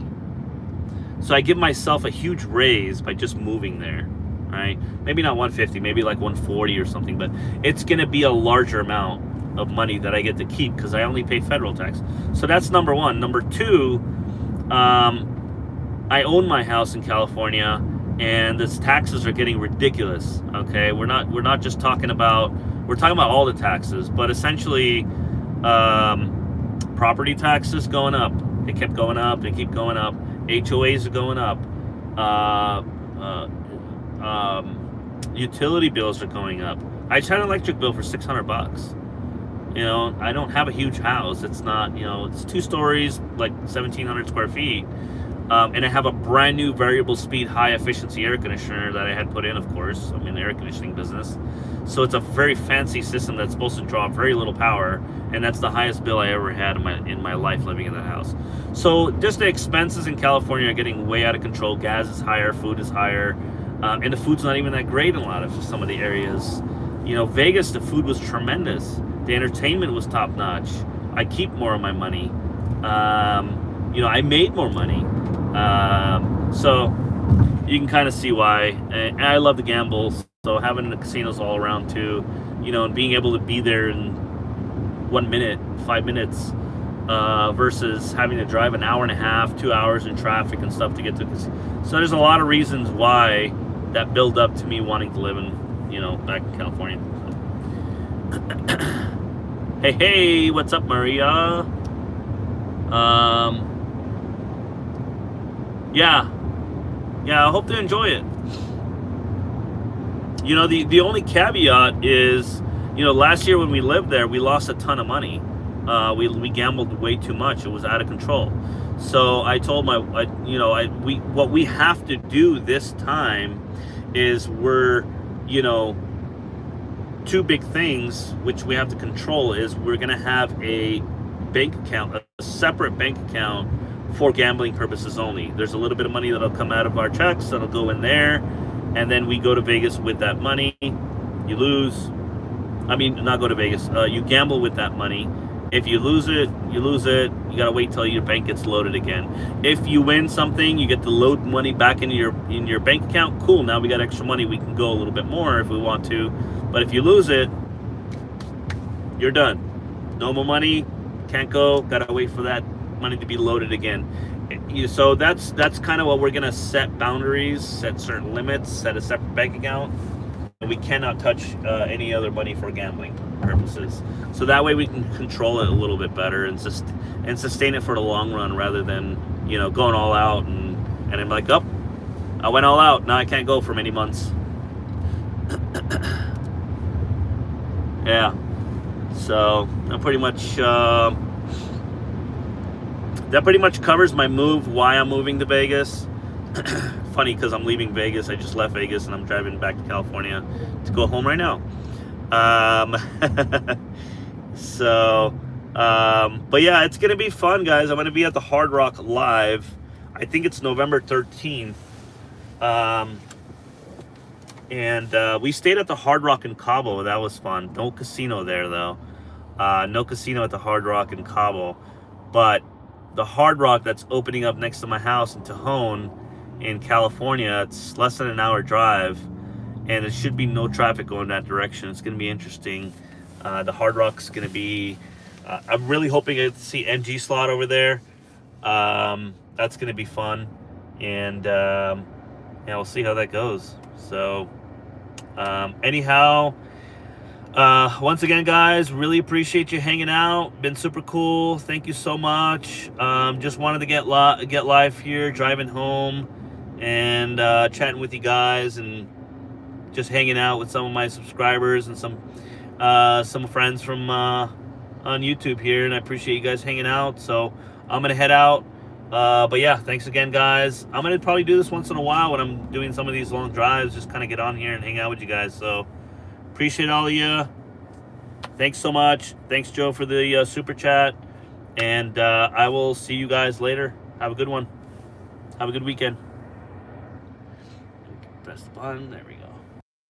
So I give myself a huge raise by just moving there. Right? Maybe not 150, maybe like 140 or something, but it's going to be a larger amount of money that I get to keep because I only pay federal tax. So that's number one. Number two, I own my house in California, and the taxes are getting ridiculous. Okay, we're not just talking about, we're talking about all the taxes, but essentially, property taxes going up. They kept going up. They keep going up. HOAs are going up. utility bills are going up. I just had an electric bill for $600. I don't have a huge house. It's not, it's 2 stories, like 1,700 square feet. And I have a brand new variable speed, high efficiency air conditioner that I had put in, of course. I'm in the air conditioning business. So it's a very fancy system that's supposed to draw very little power. And that's the highest bill I ever had in my life living in that house. So just the expenses in California are getting way out of control. Gas is higher, food is higher. And the food's not even that great in a lot of some of the areas. Vegas, the food was tremendous. The entertainment was top notch. I keep more of my money. I made more money. So you can kind of see why. And I love to gamble. So having the casinos all around too, and being able to be there in 1 minute, 5 minutes, versus having to drive an hour and a half, 2 hours in traffic and stuff to get to this. So there's a lot of reasons why that build up to me wanting to live in, back in California. Hey, what's up, Maria? Yeah, I hope to enjoy it. The only caveat is, last year when we lived there, we lost a ton of money. We gambled way too much. It was out of control. So I told what we have to do this time is two big things which we have to control is we're going to have a bank account, a separate bank account for gambling purposes only. There's a little bit of money that'll come out of our checks that'll go in there, and then we go to Vegas with that money. You lose. Not go to Vegas. You gamble with that money. If you lose it, you lose it. You gotta wait till your bank gets loaded again. If you win something, you get to load money back into your bank account. Cool. Now we got extra money. We can go a little bit more if we want to. But if you lose it, you're done. No more money. Can't go. Gotta wait for that money to be loaded again. So that's kind of what we're gonna set boundaries, set certain limits, set a separate bank account. We cannot touch any other money for gambling purposes. So that way we can control it a little bit better and sustain it for the long run rather than, going all out and I'm like, oh, I went all out. Now I can't go for many months. Yeah. So I'm pretty much, that pretty much covers my move, why I'm moving to Vegas. Funny because I'm leaving Vegas. I just left Vegas and I'm driving back to California to go home right now. But yeah, it's gonna be fun, guys. I'm gonna be at the Hard Rock Live. I think it's November 13th. And we stayed at the Hard Rock in Cabo. That was fun. No casino there though. No casino at the Hard Rock in Cabo, but the Hard Rock that's opening up next to my house in Tejon in California, it's less than an hour drive, and there should be no traffic going that direction. It's going to be interesting. The Hard Rock's going to be, I'm really hoping to see NG Slot over there. That's going to be fun, and yeah, we'll see how that goes. So anyhow, once again, guys, really appreciate you hanging out. Been super cool. Thank you so much. Just wanted to get live here, driving home, and chatting with you guys, and just hanging out with some of my subscribers and some friends from on YouTube here. And I appreciate you guys hanging out. So I'm gonna head out. But yeah, thanks again, guys. I'm gonna probably do this once in a while when I'm doing some of these long drives. Just kind of get on here and hang out with you guys. So appreciate all of you. Thanks so much. Thanks, Joe, for the super chat. And I will see you guys later. Have a good one. Have a good weekend. Press the button. There we go.